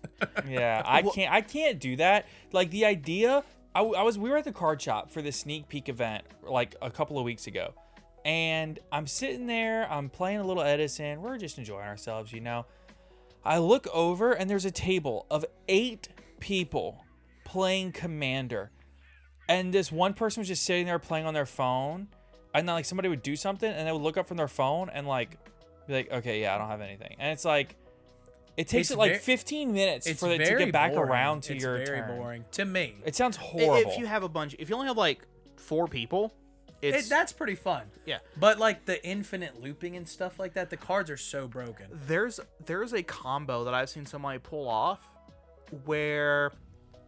yeah, I can't do that. Like the idea, we were at the card shop for the sneak peek event like a couple of weeks ago, and I'm sitting there, I'm playing a little Edison, we're just enjoying ourselves, you know. I look over and there's a table of 8 people playing Commander, and this one person was just sitting there playing on their phone, and then like somebody would do something and they would look up from their phone and like be like, okay, yeah, I don't have anything, and it's like. It takes It's it like ver- 15 minutes It's for it to very get back boring. around to it's your very turn. boring to me. It sounds horrible. If you have a bunch, if you only have like 4 people, it's That's pretty fun. yeah. But like the infinite looping and stuff like that, the cards are so broken. There's a combo that I've seen somebody pull off where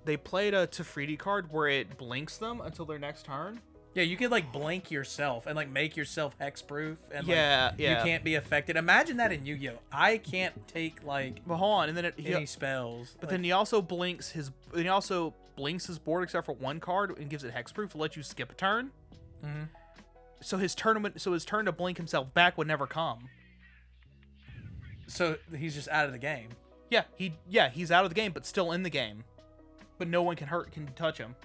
they played a Tefriti card where it blinks them until their next turn. Yeah, you could like blink yourself and like make yourself hexproof and like, Yeah. you can't be affected. Imagine that in Yu-Gi-Oh. I can't take like But hold on, and then any spells. but then he also blinks his board except for one card and gives it hexproof to let you skip a turn. Mhm. So his turn to blink himself back would never come. So he's just out of the game. He's out of the game but still in the game. But no one can touch him.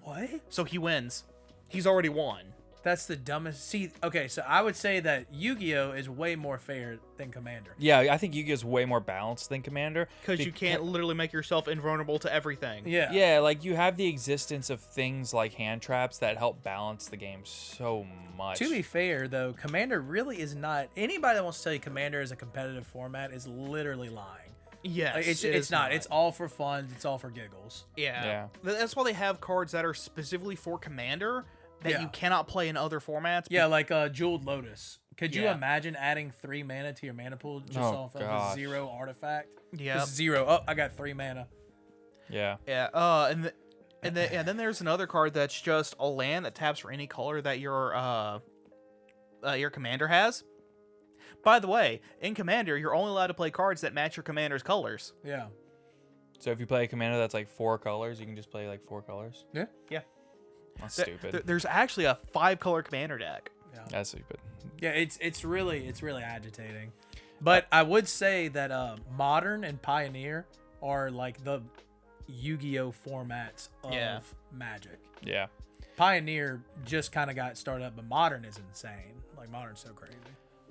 What? So he wins. He's already won. That's the dumbest. See, okay, so I would say that Yu-Gi-Oh is way more fair than Commander. Yeah, I think Yu-Gi-Oh is way more balanced than Commander. Because you can't literally make yourself invulnerable to everything. Yeah. Yeah, like you have the existence of things like hand traps that help balance the game so much. To be fair, though, Commander really is not. Anybody that wants to tell you Commander is a competitive format is literally lying. Yes. Like, it's not. It's all for fun. It's all for giggles. Yeah. That's why they have cards that are specifically for Commander that Yeah. you cannot play in other formats. Yeah, like Jeweled Lotus. Could you Yeah. imagine adding 3 mana to your mana pool just Oh, off of a gosh. 0 artifact? Yeah. Just 0. Oh, I got 3 mana. Yeah. Yeah. And then there's another card that's just a land that taps for any color that your commander has. By the way, in Commander, you're only allowed to play cards that match your commander's colors. Yeah. So if you play a Commander that's like 4 colors, you can just play like 4 colors. Yeah. Yeah. That's stupid. There's actually a 5-color commander deck. That's stupid. Yeah, it's really agitating. But I would say that Modern and Pioneer are like the Yu-Gi-Oh formats of Magic. Yeah. Pioneer just kind of got started up, but Modern is insane. Like Modern's so crazy.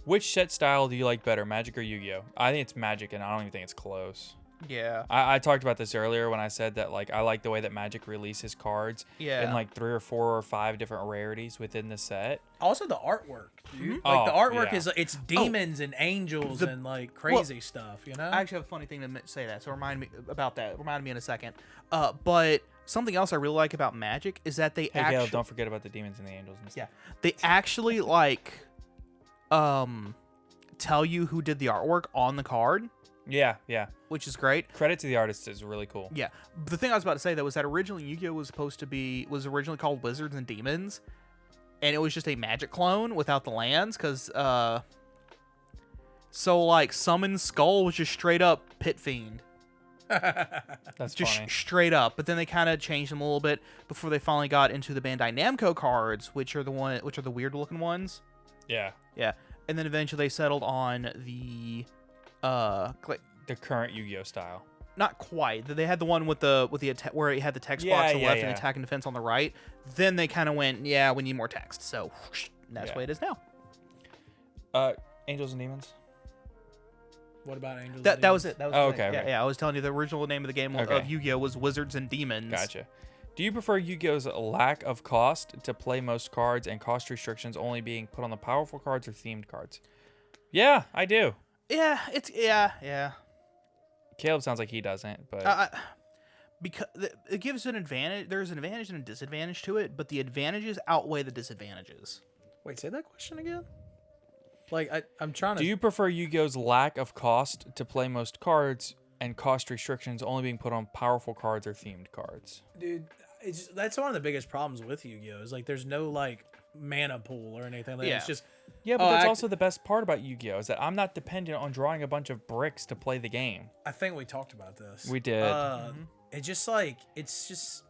Which set style do you like better, Magic or Yu-Gi-Oh? I think it's Magic, and I don't even think it's close. Yeah. I talked about this earlier when I said that like I like the way that Magic releases cards Yeah. in like 3 or 4 or 5 different rarities within the set. Also the artwork, dude. Like Oh, the artwork yeah. is it's demons and angels and like crazy stuff, you know? I actually have a funny thing to say that, so remind me about that. Remind me in a second. But something else I really like about Magic is that they Hey, actually Caleb, don't forget about the demons and the angels and stuff. they actually like tell you who did the artwork on the card, Yeah, yeah. which is great. Credit to the artist is really cool. Yeah. The thing I was about to say though was that originally Yu-Gi-Oh was originally called Wizards and Demons, and it was just a Magic clone without the lands, because so like Summon Skull was just straight up Pit Fiend. That's Just funny. straight up, but then they kind of changed them a little bit before they finally got into the Bandai Namco cards, which are the weird looking ones. Yeah. Yeah, and then eventually they settled on the The current Yu-Gi-Oh style. not quite. They had the one with the where it had the text Yeah, box on the yeah, left yeah. and attack and defense on the right. Then they kind of went, yeah, we need more text. So that's Yeah. what it is now. Angels and Demons? What about angels? That was it. That was Oh, the thing. okay, Yeah, okay. yeah. I was telling you the original name of the game Okay. of Yu-Gi-Oh was Wizards and Demons. Gotcha. Do you prefer Yu-Gi-Oh's lack of cost to play most cards and cost restrictions only being put on the powerful cards or themed cards? Yeah, I do. Yeah. Caleb sounds like he doesn't, but Because it gives an advantage. There's an advantage and a disadvantage to it, but the advantages outweigh the disadvantages. Wait, say that question again. Like I'm trying to. do you prefer Yu-Gi-Oh's lack of cost to play most cards and cost restrictions only being put on powerful cards or themed cards? Dude, that's one of the biggest problems with Yu-Gi-Oh! Is like there's no like mana pool or anything like that. Yeah. It's just Yeah, but that's also the best part about Yu-Gi-Oh! Is that I'm not dependent on drawing a bunch of bricks to play the game. I think we talked about this. We did. It's just like it's just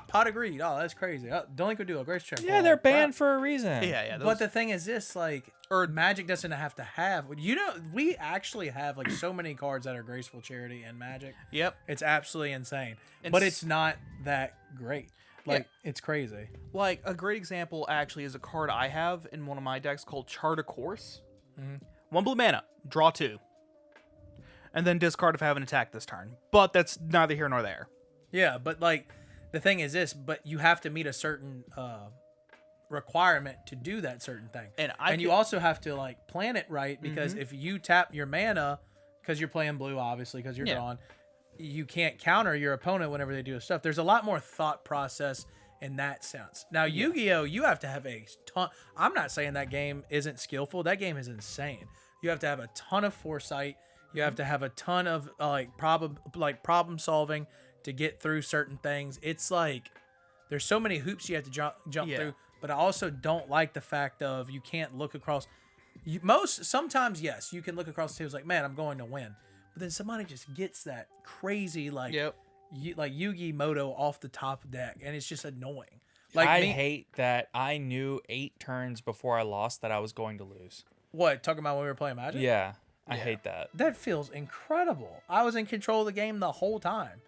pot of greed. Oh, that's crazy. Delinquent Duo, Grace Check. Yeah, they're banned for a reason. Yeah. But the thing is this, like, or Magic doesn't have to have. You know, we actually have like so many cards that are Graceful Charity and Magic. Yep. It's absolutely insane. And but it's not that great. Like, Yeah. it's crazy. Like a great example actually is a card I have in one of my decks called Chart of Course. 1 blue mana, draw 2, and then discard if I have an attack this turn. But that's neither here nor there. Yeah, but like the thing is this, but you have to meet a certain requirement to do that certain thing. And you also have to like plan it right because if you tap your mana because you're playing blue, obviously, because you're drawn, you can't counter your opponent whenever they do stuff. There's a lot more thought process in that sense. Now, Yu-Gi-Oh, you have to have a ton. I'm not saying that game isn't skillful. That game is insane. You have to have a ton of foresight. You have to have a ton of problem solving to get through certain things. It's like there's so many hoops you have to jump through. But I also don't like the fact of you can't look across. Sometimes yes, you can look across the tables like, man, I'm going to win. But then somebody just gets that crazy like Yugi Moto off the top deck, and it's just annoying. Like I hate that I knew 8 turns before I lost that I was going to lose. What, talking about when we were playing Magic? Yeah, I hate that. That feels incredible. I was in control of the game the whole time.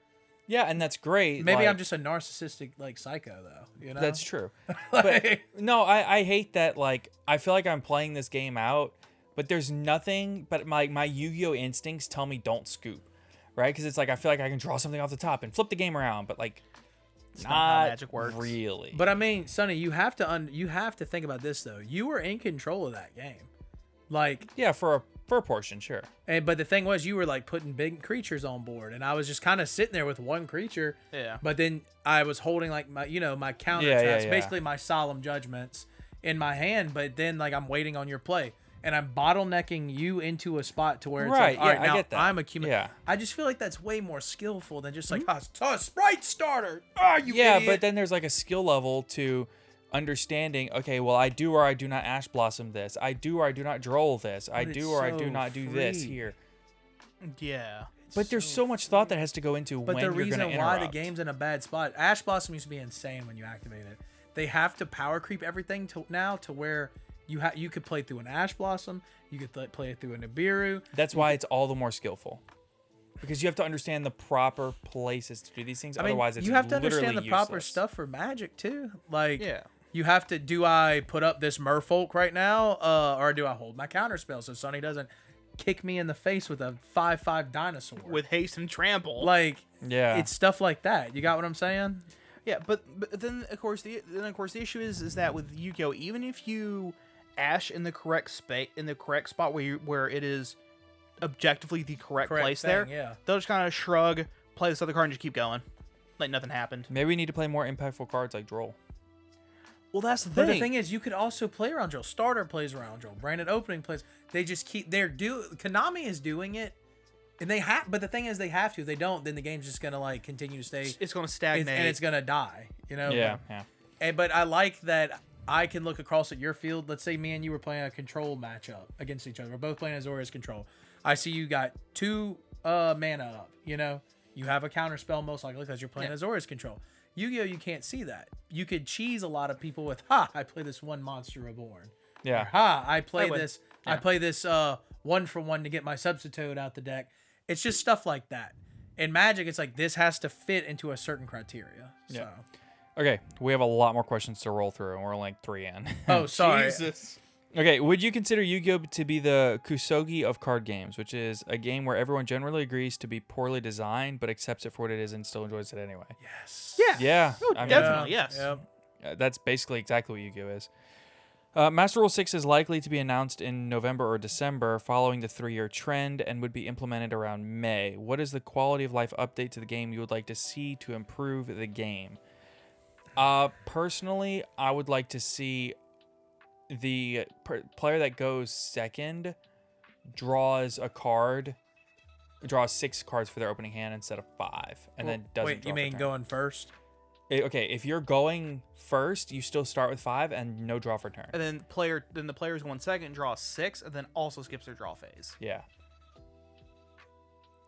Yeah, and that's great. Maybe I'm just a narcissistic like psycho though. You know, That's true. But no, I hate that. Like, I feel like I'm playing this game out, but there's nothing. But my Yu-Gi-Oh instincts tell me don't scoop, right? Because it's like I feel like I can draw something off the top and flip the game around, but like, It's not how Magic works. really. But I mean, Sonny, you have to think about this though. You were in control of that game, like yeah, for a portion, sure. but the thing was, you were like putting big creatures on board, and I was just kind of sitting there with one creature. Yeah. But then I was holding like my counter traps, basically my solemn judgments in my hand. But then like I'm waiting on your play, and I'm bottlenecking you into a spot to where it's Right, like, all right, yeah, I now get that. I'm accumulating. Yeah. I just feel like that's way more skillful than just like a sprite starter. You Yeah, idiot. but then there's like a skill level to understanding, okay, well, I do or I do not Ash Blossom this. I do or I do not Droll this. I But do it's or I do so not do this free. here. Yeah. But there's so much thought that has to go into But when the you're going reason to why interrupt. the game's in a bad spot, Ash Blossom used to be insane when you activate it. They have to power creep everything to where you could play through an Ash Blossom, you could play it through a Nibiru. That's why it's all the more skillful. Because you have to understand the proper places to do these things. I mean, Otherwise, it's you have to literally understand the proper useless. stuff for Magic too. Like, Yeah. you have to. Do I put up this Merfolk right now, or do I hold my counter spell so Sonny doesn't kick me in the face with a 5/5 dinosaur With haste and trample. like? Yeah. It's stuff like that. You got what I'm saying? Yeah, but then of course the issue is that with Yu-Gi-Oh, even if you Ash in the correct spot where it is objectively the correct place thing, there, yeah. they'll just kind of shrug, play this other card, and just keep going, like nothing happened. Maybe we need to play more impactful cards like Droll. Well, that's the But thing. the thing is, you could also play around Joe. Starter plays around Joe. Brandon Opening plays. They just keep. Konami is doing it, and they have. But the thing is, they have to. If they don't, then the game's just gonna like continue to stay. It's going to stagnate. And it's gonna die. You know. Yeah. But I like that I can look across at your field. Let's say me and you were playing a control matchup against each other. We're both playing Azorius control. I see you got 2 mana up. You know, you have a counter spell most likely because you're playing Azorius control. Yu-Gi-Oh, you can't see that. You could cheese a lot of people with, I play this 1 Monster Reborn. Yeah. Or, I play would. this. I play this 1-for-1 to get my Substitute out the deck. It's just stuff like that. In Magic, it's like this has to fit into a certain criteria. So. Yeah. Okay, we have a lot more questions to roll through, and we're like 3 in. Oh, sorry. Jesus. Okay, would you consider Yu-Gi-Oh to be the Kusogi of card games, which is a game where everyone generally agrees to be poorly designed, but accepts it for what it is and still enjoys it anyway? Yes. Yeah. Yeah, Oh, I mean, definitely. Yes. Yeah. that's basically exactly what Yu-Gi-Oh is. Master Rule 6 is likely to be announced in November or December following the 3-year trend and would be implemented around May. What is the quality of life update to the game you would like to see to improve the game? Personally, I would like to see the player that goes second draws 6 cards for their opening hand instead of 5, and then doesn't Wait, draw you for mean turn. going first? Okay, if you're going first, you still start with 5 and no draw for turn. And then the player's going second, draws 6, and then also skips their draw phase. Yeah.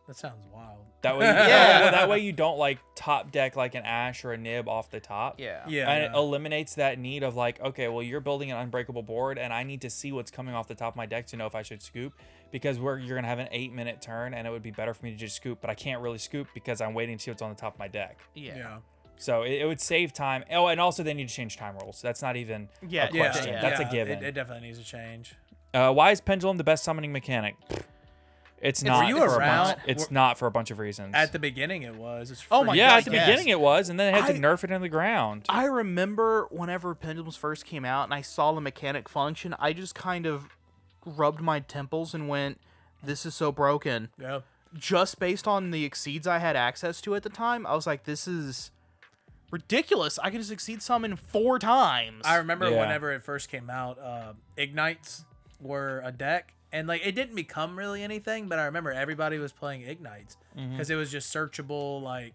That sounds wild. That way, that way you don't like top deck like an Ash or a Nib off the top. Yeah. Yeah. And it eliminates that need of like, okay, well, you're building an unbreakable board, and I need to see what's coming off the top of my deck to know if I should scoop, because you're gonna have an 8-minute turn, and it would be better for me to just scoop, but I can't really scoop because I'm waiting to see what's on the top of my deck. Yeah. So it would save time. Oh, and also then you change time rules. That's not even a question. Yeah. That's a given. It definitely needs to change. Why is Pendulum the best summoning mechanic? It's not. you for around? a bunch, it's not for a bunch of reasons. At the beginning, it was. It's Oh my free. yeah, God, at the yes. beginning it was, and then they had to I- nerf it into the ground. I remember whenever Pendulums first came out and I saw the mechanic function, I just kind of rubbed my temples and went, this is so broken. Yeah. Just based on the exceeds I had access to at the time, I was like, this is ridiculous. I can just exceed summon 4 times. I remember Yeah. whenever it first came out, Ignites were a deck. And like it didn't become really anything, but I remember everybody was playing Ignites because it was just searchable. Like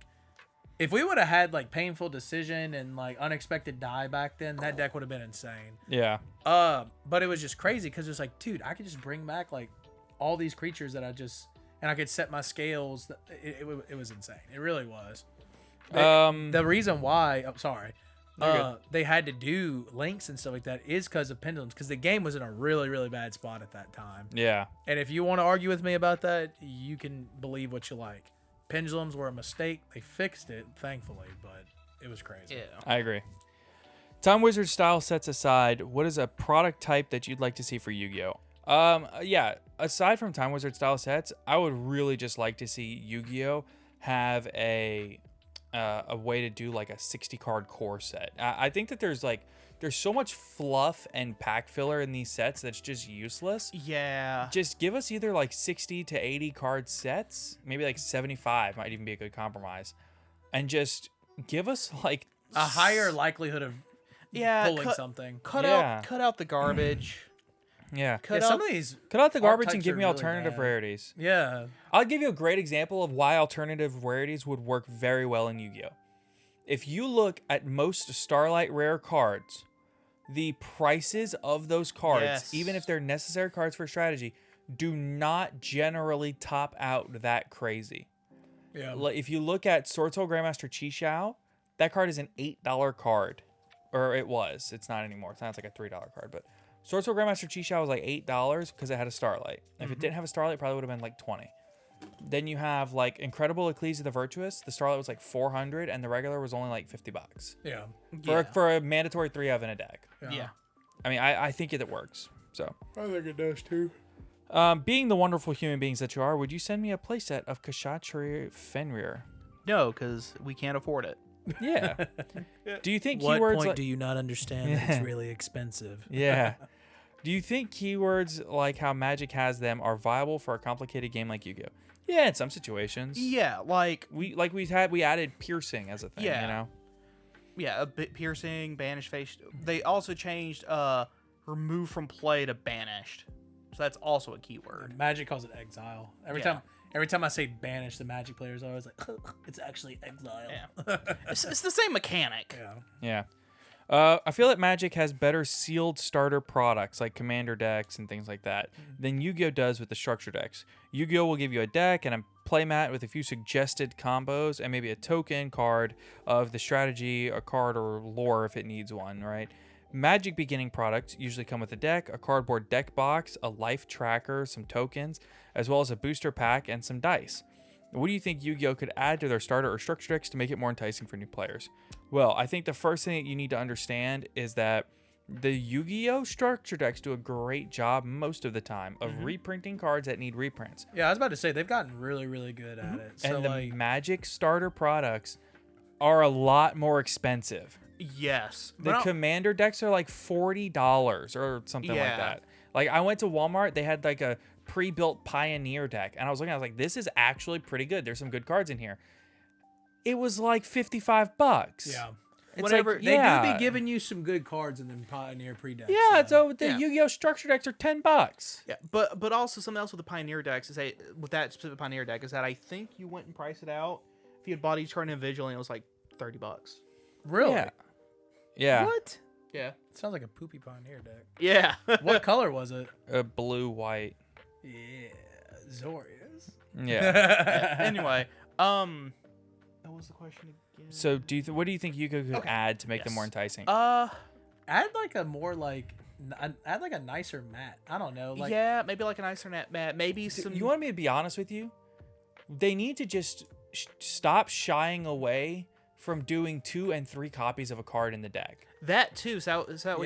if we would have had like Painful Decision and like Unexpected Die back then, that deck would have been insane. Yeah. But it was just crazy because it's like, dude, I could just bring back like all these creatures that and I could set my scales. It was insane. It really was. The reason why, they had to do links and stuff like that is because of Pendulums, because the game was in a really, really bad spot at that time. Yeah. And if you want to argue with me about that, you can believe what you like. Pendulums were a mistake. They fixed it, thankfully, but it was crazy. Yeah. I agree. Time Wizard style sets aside, what is a product type that you'd like to see for Yu-Gi-Oh? Yeah, aside from Time Wizard style sets, I would really just like to see Yu-Gi-Oh have a way to do like a 60 card core set. I think that there's so much fluff and pack filler in these sets that's just useless. Yeah. Just give us either like 60 to 80 card sets, maybe like 75 might even be a good compromise, and just give us like A higher likelihood of pulling something. Cut Yeah. out the garbage. yeah. Yeah, some of these Cut out the garbage and archetypes give are me really alternative bad. rarities. Yeah. I'll give you a great example of why alternative rarities would work very well in Yu-Gi-Oh! If you look at most Starlight rare cards, the prices of those cards, Yes. even if they're necessary cards for strategy, do not generally top out that crazy. Yeah. Like, if you look at Sword Soul Grandmaster Chi-Xiao, that card is an $8 card. Or it was. It's not anymore. It's not like a $3 card, but Sword Soul Grandmaster Chi-Xiao was like $8 because it had a Starlight. If it didn't have a Starlight, it probably would have been like 20. Then you have like Incredible Ecclesia the Virtuous. The Starlight was like 400 and the regular was only like $50 Yeah. for a mandatory 3 of in a deck. Yeah. I mean, I think it works. So, I think it does too. being the wonderful human beings that you are, would you send me a playset of Kshatriya Fenrir? No, because we can't afford it. Yeah. Do you think What keywords point like, do you not understand that it's really expensive? Yeah. Do you think keywords like how Magic has them are viable for a complicated game like Yu-Gi-Oh? Yeah, in some situations. Yeah, like We added piercing as a thing, Yeah. you know? yeah, a bit piercing, banished face. They also changed remove from play to banished. So that's also a keyword. Magic calls it exile. Every time I say banish, the Magic players are always like, it's actually exile. Yeah. It's the same mechanic. Yeah. Yeah. I feel that Magic has better sealed starter products like commander decks and things like that than Yu-Gi-Oh does with the structure decks. Yu-Gi-Oh will give you a deck and a playmat with a few suggested combos and maybe a token card of the strategy, a card or lore if it needs one, right? Magic beginning products usually come with a deck, a cardboard deck box, a life tracker, some tokens, as well as a booster pack and some dice. What do you think Yu-Gi-Oh could add to their starter or structure decks to make it more enticing for new players? Well, I think the first thing that you need to understand is that the Yu-Gi-Oh structure decks do a great job most of the time of reprinting cards that need reprints. Yeah, I was about to say, they've gotten really, really good at it. So, And the like, Magic starter products are a lot more expensive. Yes. The commander decks are like $40 or something like Yeah. that. Like I went to Walmart, they had like a pre-built Pioneer deck, and I was looking, I was like, this is actually pretty good. There's some good cards in here. It was like $55. Yeah. It's Whatever- like, They yeah. do be giving you some good cards in the Pioneer pre-decks. Yeah, so the Yeah. Yu-Gi-Oh structure decks are $10. Yeah, but also something else with the Pioneer decks is with that specific Pioneer deck is that I think you went and priced it out. If you had bought each card individually, it was like $30. Really? Yeah. Yeah. What? Yeah. Sounds like a poopy Pioneer deck. Yeah. What color was it? Blue, white. Yeah, Zorius. Yeah. Anyway, what was the question again? So what do you think Yu-Gi-Oh could Okay. add to make them Yes. more enticing? Add like a more like, add like a nicer mat. I don't know. Like, yeah, maybe like an ice or net mat. Maybe some. You want me to be honest with you? They need to just stop shying away from doing 2 and 3 copies of a card in the deck. that too. So that way, so that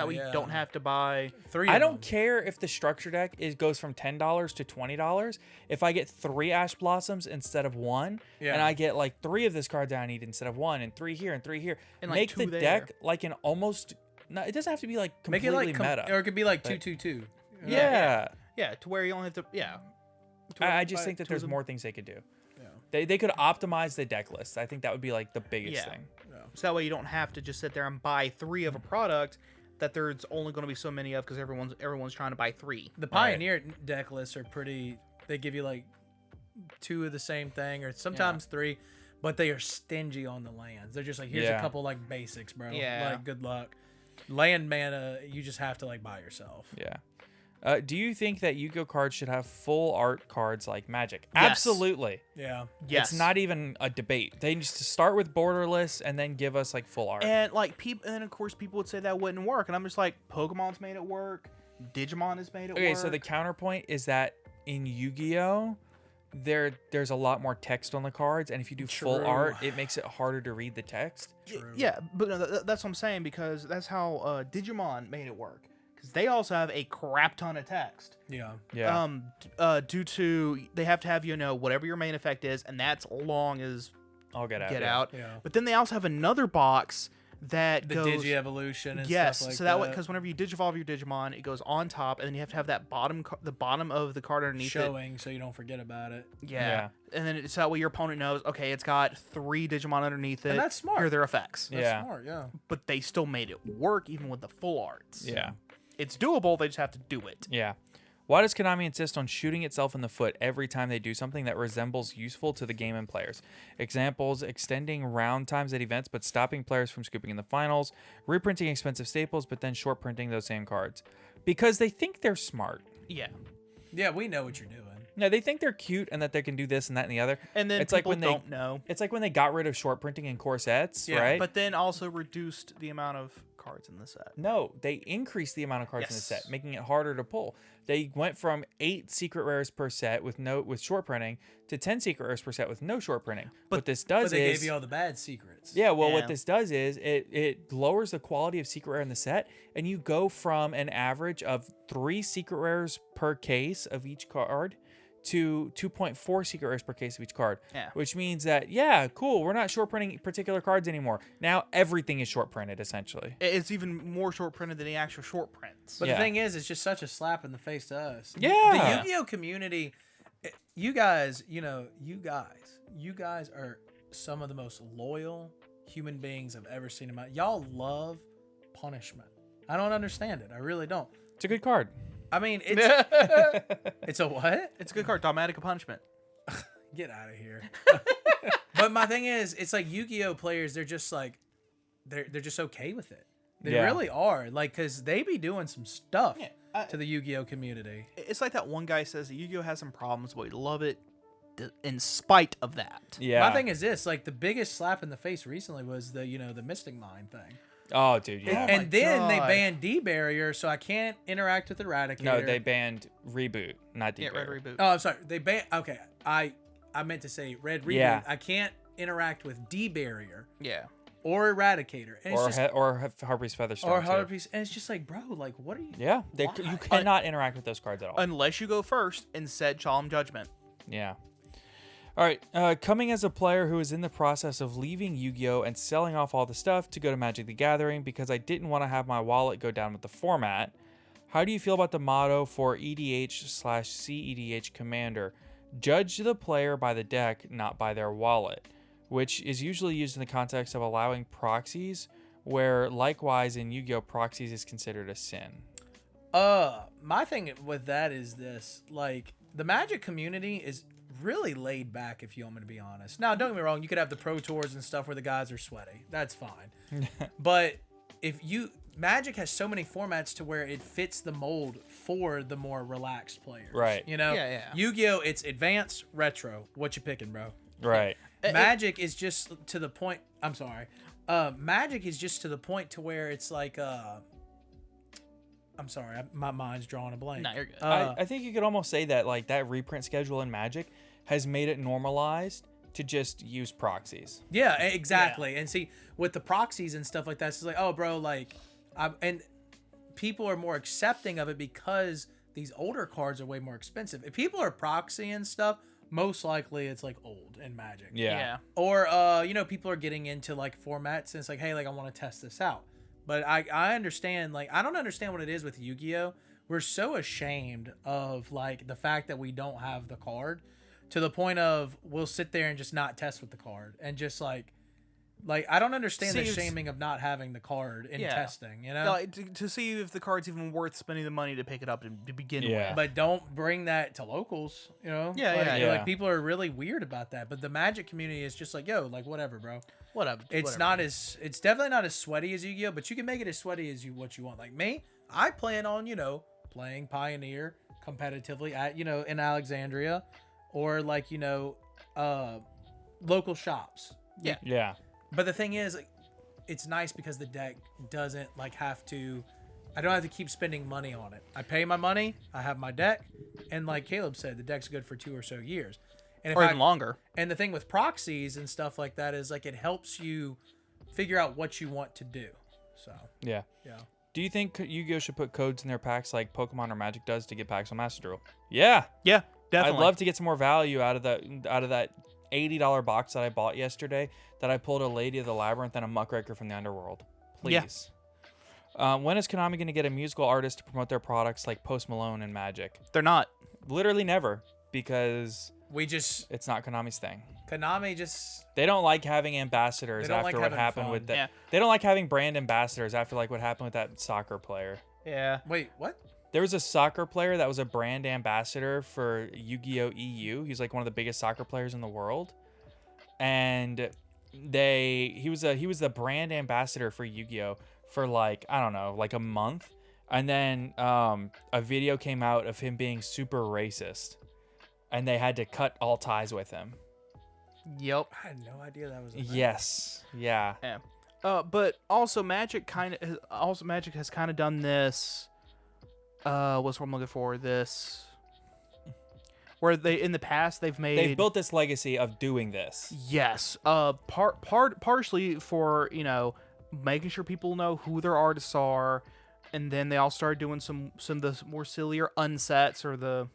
way you Yeah. don't have to buy. 3 I of don't them. care if the structure deck goes from $10 to $20 if I get 3 Ash Blossoms instead of 1, Yeah. and I get like 3 of this card that I need instead of 1, and 3 here and 3 here. And, like, Make 2 the there. deck like an almost. No, it doesn't have to be like Make completely it like meta. or it could be like But- 2-2-2. yeah. Yeah, to where you only have to. Yeah. I just think that there's more things they could do. Yeah. They could optimize the deck list. I think that would be like the biggest Yeah. thing. So that way you don't have to just sit there and buy 3 of a product that there's only going to be so many of because everyone's trying to buy 3. The Pioneer deck lists are pretty. They give you like 2 of the same thing, or sometimes 3, but they are stingy on the lands. They're just like, here's Yeah. a couple like basics, bro. Yeah. Like, good luck. Land mana, you just have to like buy yourself. Yeah. Do you think that Yu-Gi-Oh cards should have full art cards like Magic? Yes. Absolutely. Yeah. Yes. It's not even a debate. They just start with borderless and then give us like full art. And like people, and of course people would say that wouldn't work, and I'm just like, Pokemon's made it work, Digimon has made it Okay, work. so the counterpoint is that in Yu-Gi-Oh, there's a lot more text on the cards, and if you do full True. art, it makes it harder to read the text. Yeah, but no, that's what I'm saying, because that's how Digimon made it work, because they also have a crap ton of text. Yeah. Yeah. Due to they have to have whatever your main effect is, and that's long as I'll get out. get yeah. out. Yeah. But then they also have another box that The goes. Digi-Evolution and Yes, stuff like so that. that way, because whenever you digivolve your Digimon, it goes on top, and then you have to have that the bottom of the card underneath it. showing so you don't forget about it. Yeah. And then it's that way your opponent knows, okay, it's got 3 Digimon underneath it. And that's smart. Here are their effects. That's Yeah. smart, yeah. But they still made it work even with the full arts. Yeah. It's doable, they just have to do it. Yeah. Why does Konami insist on shooting itself in the foot every time they do something that resembles useful to the game and players? Examples: extending round times at events but stopping players from scooping in the finals, reprinting expensive staples but then short printing those same cards. Because they think they're smart. Yeah. Yeah, we know what you're doing. No, they think they're cute and that they can do this and that and the other. And then it's like people when don't know. It's like when they got rid of short printing in corsets, Yeah, right? But then also reduced the amount of cards in the set. No, they increased the amount of cards in the Yes. set, making it harder to pull. They went from 8 secret rares per set with short printing to 10 secret rares per set with no short printing. What this does But they is gave you all the bad secrets. yeah, well, Yeah. what this does is it lowers the quality of secret rare in the set, and you go from an average of 3 secret rares per case of each card to 2.4 secret rares per case of each card. Yeah. Which means that, yeah, cool, we're not short printing particular cards anymore. Now everything is short printed, essentially. It's even more short printed than the actual short prints. But Yeah. the thing is, it's just such a slap in the face to us. Yeah. The Yu-Gi-Oh community, you guys are some of the most loyal human beings I've ever seen in my. Y'all love punishment. I don't understand it. I really don't. It's a good card. I mean, it's a what? It's a good card, Dogmatic Punishment. Get out of here. But my thing is, it's like Yu-Gi-Oh players. They're just like, they're just okay with it. They Yeah. really are. Like, cause they be doing some stuff Yeah, to the Yu-Gi-Oh community. It's like that one guy says that Yu-Gi-Oh has some problems, but we love it in spite of that. Yeah. My thing is this: like, the biggest slap in the face recently was the Mystic Mine thing. Oh, dude, yeah. And then they God. banned D-Barrier, so I can't interact with Eradicator. No, they banned Reboot, not Yeah, Deep Red Reboot. Oh, I'm sorry. They banned. Okay, I meant to say Red Reboot. Yeah. I can't interact with D-Barrier Yeah. or Eradicator. And it's just, or Harpy's Featherstorm. or too. Harpies, and it's just like, bro, like, what are you? Yeah, you Why? cannot interact with those cards at all. Unless you go first and said Solemn Judgment. Yeah. All right, coming as a player who is in the process of leaving Yu-Gi-Oh! And selling off all the stuff to go to Magic the Gathering because I didn't want to have my wallet go down with the format, how do you feel about the motto for EDH/CEDH Commander? Judge the player by the deck, not by their wallet, which is usually used in the context of allowing proxies, where likewise in Yu-Gi-Oh! Proxies is considered a sin. My thing with that is this, like, the Magic community is really laid back, if you want me to be honest. Now, don't get me wrong, you could have the Pro Tours and stuff where the guys are sweaty. That's fine. But Magic has so many formats to where it fits the mold for the more relaxed players. Right. You know? Yeah. Yu-Gi-Oh! It's advanced, retro. What you picking, bro? Right. Magic is just to the point. I'm sorry. Magic is just to the point to where it's like, I'm sorry, my mind's drawing a blank. No, you're good. I think you could almost say that like that reprint schedule in Magic has made it normalized to just use proxies. Yeah, exactly. And see, with the proxies and stuff like that, it's like, oh, bro, like, and people are more accepting of it because these older cards are way more expensive. If people are proxying stuff, most likely it's like old in Magic. Yeah. Or, people are getting into like formats and it's like, hey, like I want to test this out. But I understand, like, I don't understand what it is with Yu-Gi-Oh! We're so ashamed of like the fact that we don't have the card to the point of we'll sit there and just not test with the card and just like I don't understand the shaming of not having the card in testing, you know? Like, to see if the card's even worth spending the money to pick it up to begin with. But don't bring that to locals, you know? Like people are really weird about that. But the Magic community is just like, yo, like whatever, bro. Whatever. It's definitely not as sweaty as Yu-Gi-Oh, but you can make it as sweaty as what you want. Like me, I plan on, playing Pioneer competitively at, in Alexandria or like, local shops. Yeah. But the thing is, like, it's nice because the deck doesn't I don't have to keep spending money on it. I pay my money, I have my deck, and like Caleb said, the deck's good for 2 or so years. And or even longer. And the thing with proxies and stuff like that is like it helps you figure out what you want to do. So Yeah. Do you think Yu-Gi-Oh! Should put codes in their packs like Pokemon or Magic does to get packs on Master Duel? Yeah. Yeah, definitely. I'd love to get some more value out of that $80 box that I bought yesterday that I pulled a Lady of the Labyrinth and a Muckraker from the Underworld. Please. Yeah. When is Konami going to get a musical artist to promote their products like Post Malone and Magic? They're not. Literally never, because it's not Konami's thing. They don't like having ambassadors after what happened with that. Yeah. They don't like having brand ambassadors after like what happened with that soccer player. Yeah. Wait, what? There was a soccer player that was a brand ambassador for Yu-Gi-Oh! EU. He's like one of the biggest soccer players in the world. And he was the brand ambassador for Yu-Gi-Oh! For like, I don't know, like a month. And then a video came out of him being super racist. And they had to cut all ties with him. Yep. I had no idea that was a thing. Yes. Yeah. Yeah. But also Magic has kind of done this. What's what I'm looking for? This, where they in the past they've built this legacy of doing this. Yes. Partially for making sure people know who their artists are, and then they all started doing some of the more sillier unsets or the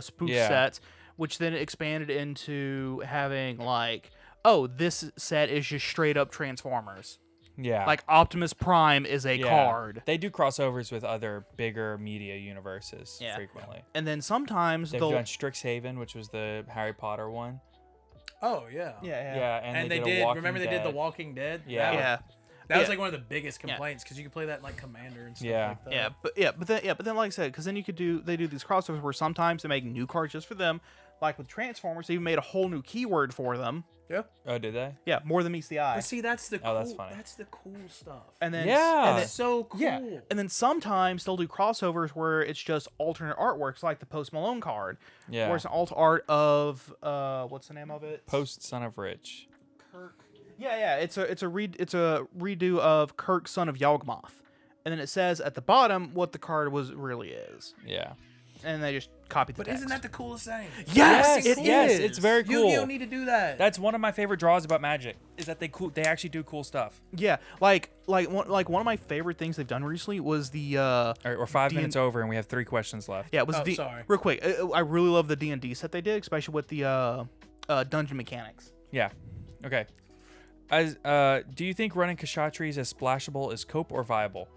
spoof sets, which then expanded into having like, oh, this set is just straight up Transformers. Yeah. Like Optimus Prime is a card. They do crossovers with other bigger media universes frequently. And then sometimes they've done Strixhaven, which was the Harry Potter one. Oh, yeah. Yeah, and they did The Walking Dead? Yeah. That was like one of the biggest complaints because you could play that in like Commander and stuff like that. But then like I said, because then they do these crossovers where sometimes they make new cards just for them. Like with Transformers, they even made a whole new keyword for them. Yeah. Oh, did they? Yeah, more than meets the eye. But see, that's the cool. that's funny. That's the cool stuff. And then that's so cool. Yeah. And then sometimes they'll do crossovers where it's just alternate artworks, like the Post Malone card. Yeah. Where it's an alt art of what's the name of it? Post Son of Rich. Kirk. Yeah. It's a redo of Kirk, son of Yawgmoth, and then it says at the bottom what the card really is. Yeah. And they just copy the text. But isn't that the coolest thing? Yes, it is. It's very cool. Yu-Gi-Oh! Need to do that. That's one of my favorite draws about Magic. Is that they actually do cool stuff. Yeah, like one of my favorite things they've done recently was the. All right, we're 5 minutes over and we have 3 questions left. Yeah, it was sorry. Real quick, I really love the D&D set they did, especially with the dungeon mechanics. Yeah. Okay. Do you think running Kshatris as splashable is cope or viable?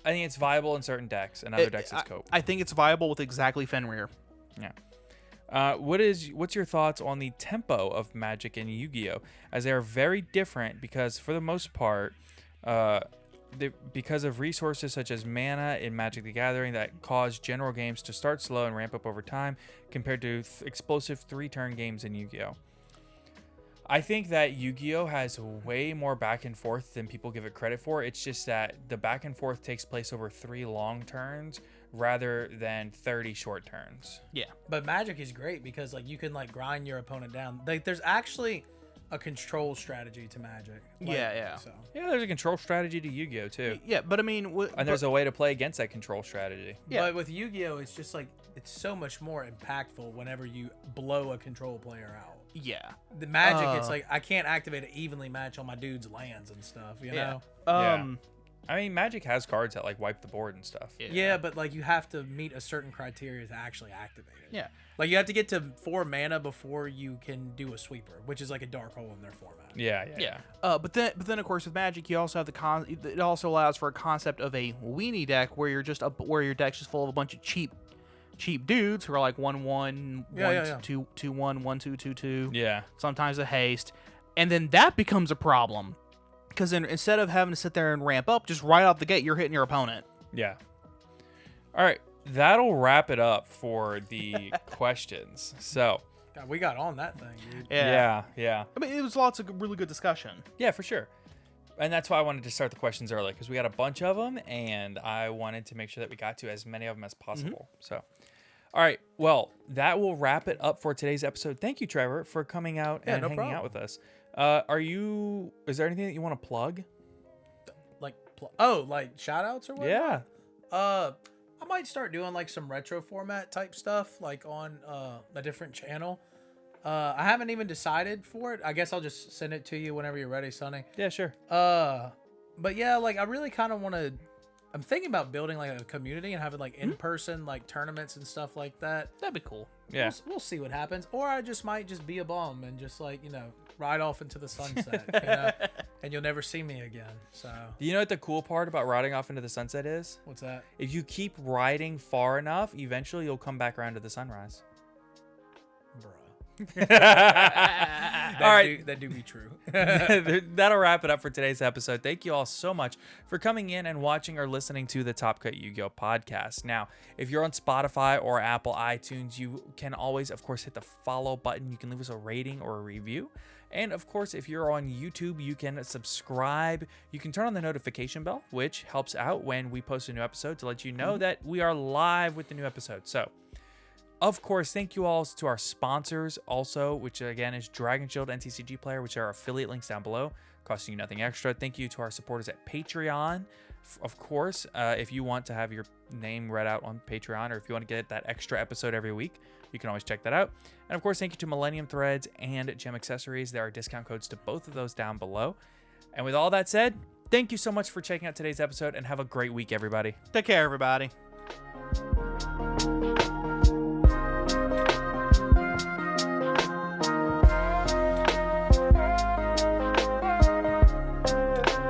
I think it's viable in certain decks, and other decks it's cope. I think it's viable with exactly Fenrir. Yeah. What's your thoughts on the tempo of Magic and Yu-Gi-Oh? As they are very different because for the most part, because of resources such as mana in Magic the Gathering that cause general games to start slow and ramp up over time compared to explosive 3-turn games in Yu-Gi-Oh. I think that Yu-Gi-Oh has way more back and forth than people give it credit for. It's just that the back and forth takes place over 3 long turns rather than 30 short turns. Yeah. But Magic is great because like you can like grind your opponent down. Like there's actually a control strategy to Magic. Like, Yeah. So. Yeah, there's a control strategy to Yu-Gi-Oh too. Yeah, but I mean... And there's a way to play against that control strategy. Yeah. But with Yu-Gi-Oh, it's just like it's so much more impactful whenever you blow a control player out. Yeah. The Magic, it's like I can't activate an evenly match on my dude's lands and stuff, you know? Yeah. I mean, Magic has cards that like wipe the board and stuff. Yeah, but like you have to meet a certain criteria to actually activate it. Yeah. Like you have to get to 4 mana before you can do a sweeper, which is like a dark hole in their format. Yeah. But then of course with Magic you also have it also allows for a concept of a weenie deck where you're just where your deck's just full of a bunch of cheap dudes who are like 1/1, 1/2, 2/1, 1/2, 2/2. Yeah. Sometimes a haste, and then that becomes a problem because then instead of having to sit there and ramp up, just right out the gate you're hitting your opponent. Yeah. All right, that'll wrap it up for the questions. So. God, we got on that thing, dude. Yeah. I mean, it was lots of really good discussion. Yeah, for sure. And that's why I wanted to start the questions early because we got a bunch of them, and I wanted to make sure that we got to as many of them as possible. So, all right. Well, that will wrap it up for today's episode. Thank you, Trevor, for coming out and hanging out with us. Is there anything that you want to plug? Like like shout outs or what? Yeah. I might start doing like some retro format type stuff like on a different channel. I haven't even decided for it. I guess I'll just send it to you whenever you're ready, Sonny. Yeah, sure. But yeah, like I really kind of want to. I'm thinking about building like a community and having like in-person like tournaments and stuff like that. That'd be cool. Yeah. We'll see what happens. Or I just might just be a bum and just like ride off into the sunset, and you'll never see me again. So. Do you know what the cool part about riding off into the sunset is? What's that? If you keep riding far enough, eventually you'll come back around to the sunrise. Bruh. All right. That do be true. That'll wrap it up for today's episode. Thank you all so much for coming in and watching or listening to the Top Cut Yu-Gi-Oh podcast. Now, if you're on Spotify or Apple iTunes, you can always, of course, hit the follow button. You can leave us a rating or a review. And of course, if you're on YouTube, you can subscribe. You can turn on the notification bell, which helps out when we post a new episode to let you know that we are live with the new episode. So, of course, thank you all to our sponsors also, which again is Dragon Shield NTCG Player, which are affiliate links down below, costing you nothing extra. Thank you to our supporters at Patreon. Of course, if you want to have your name read out on Patreon, or if you want to get that extra episode every week, you can always check that out. And of course, thank you to Millennium Threads and Gem Accessories. There are discount codes to both of those down below. And with all that said, thank you so much for checking out today's episode, and have a great week, everybody. Take care, everybody.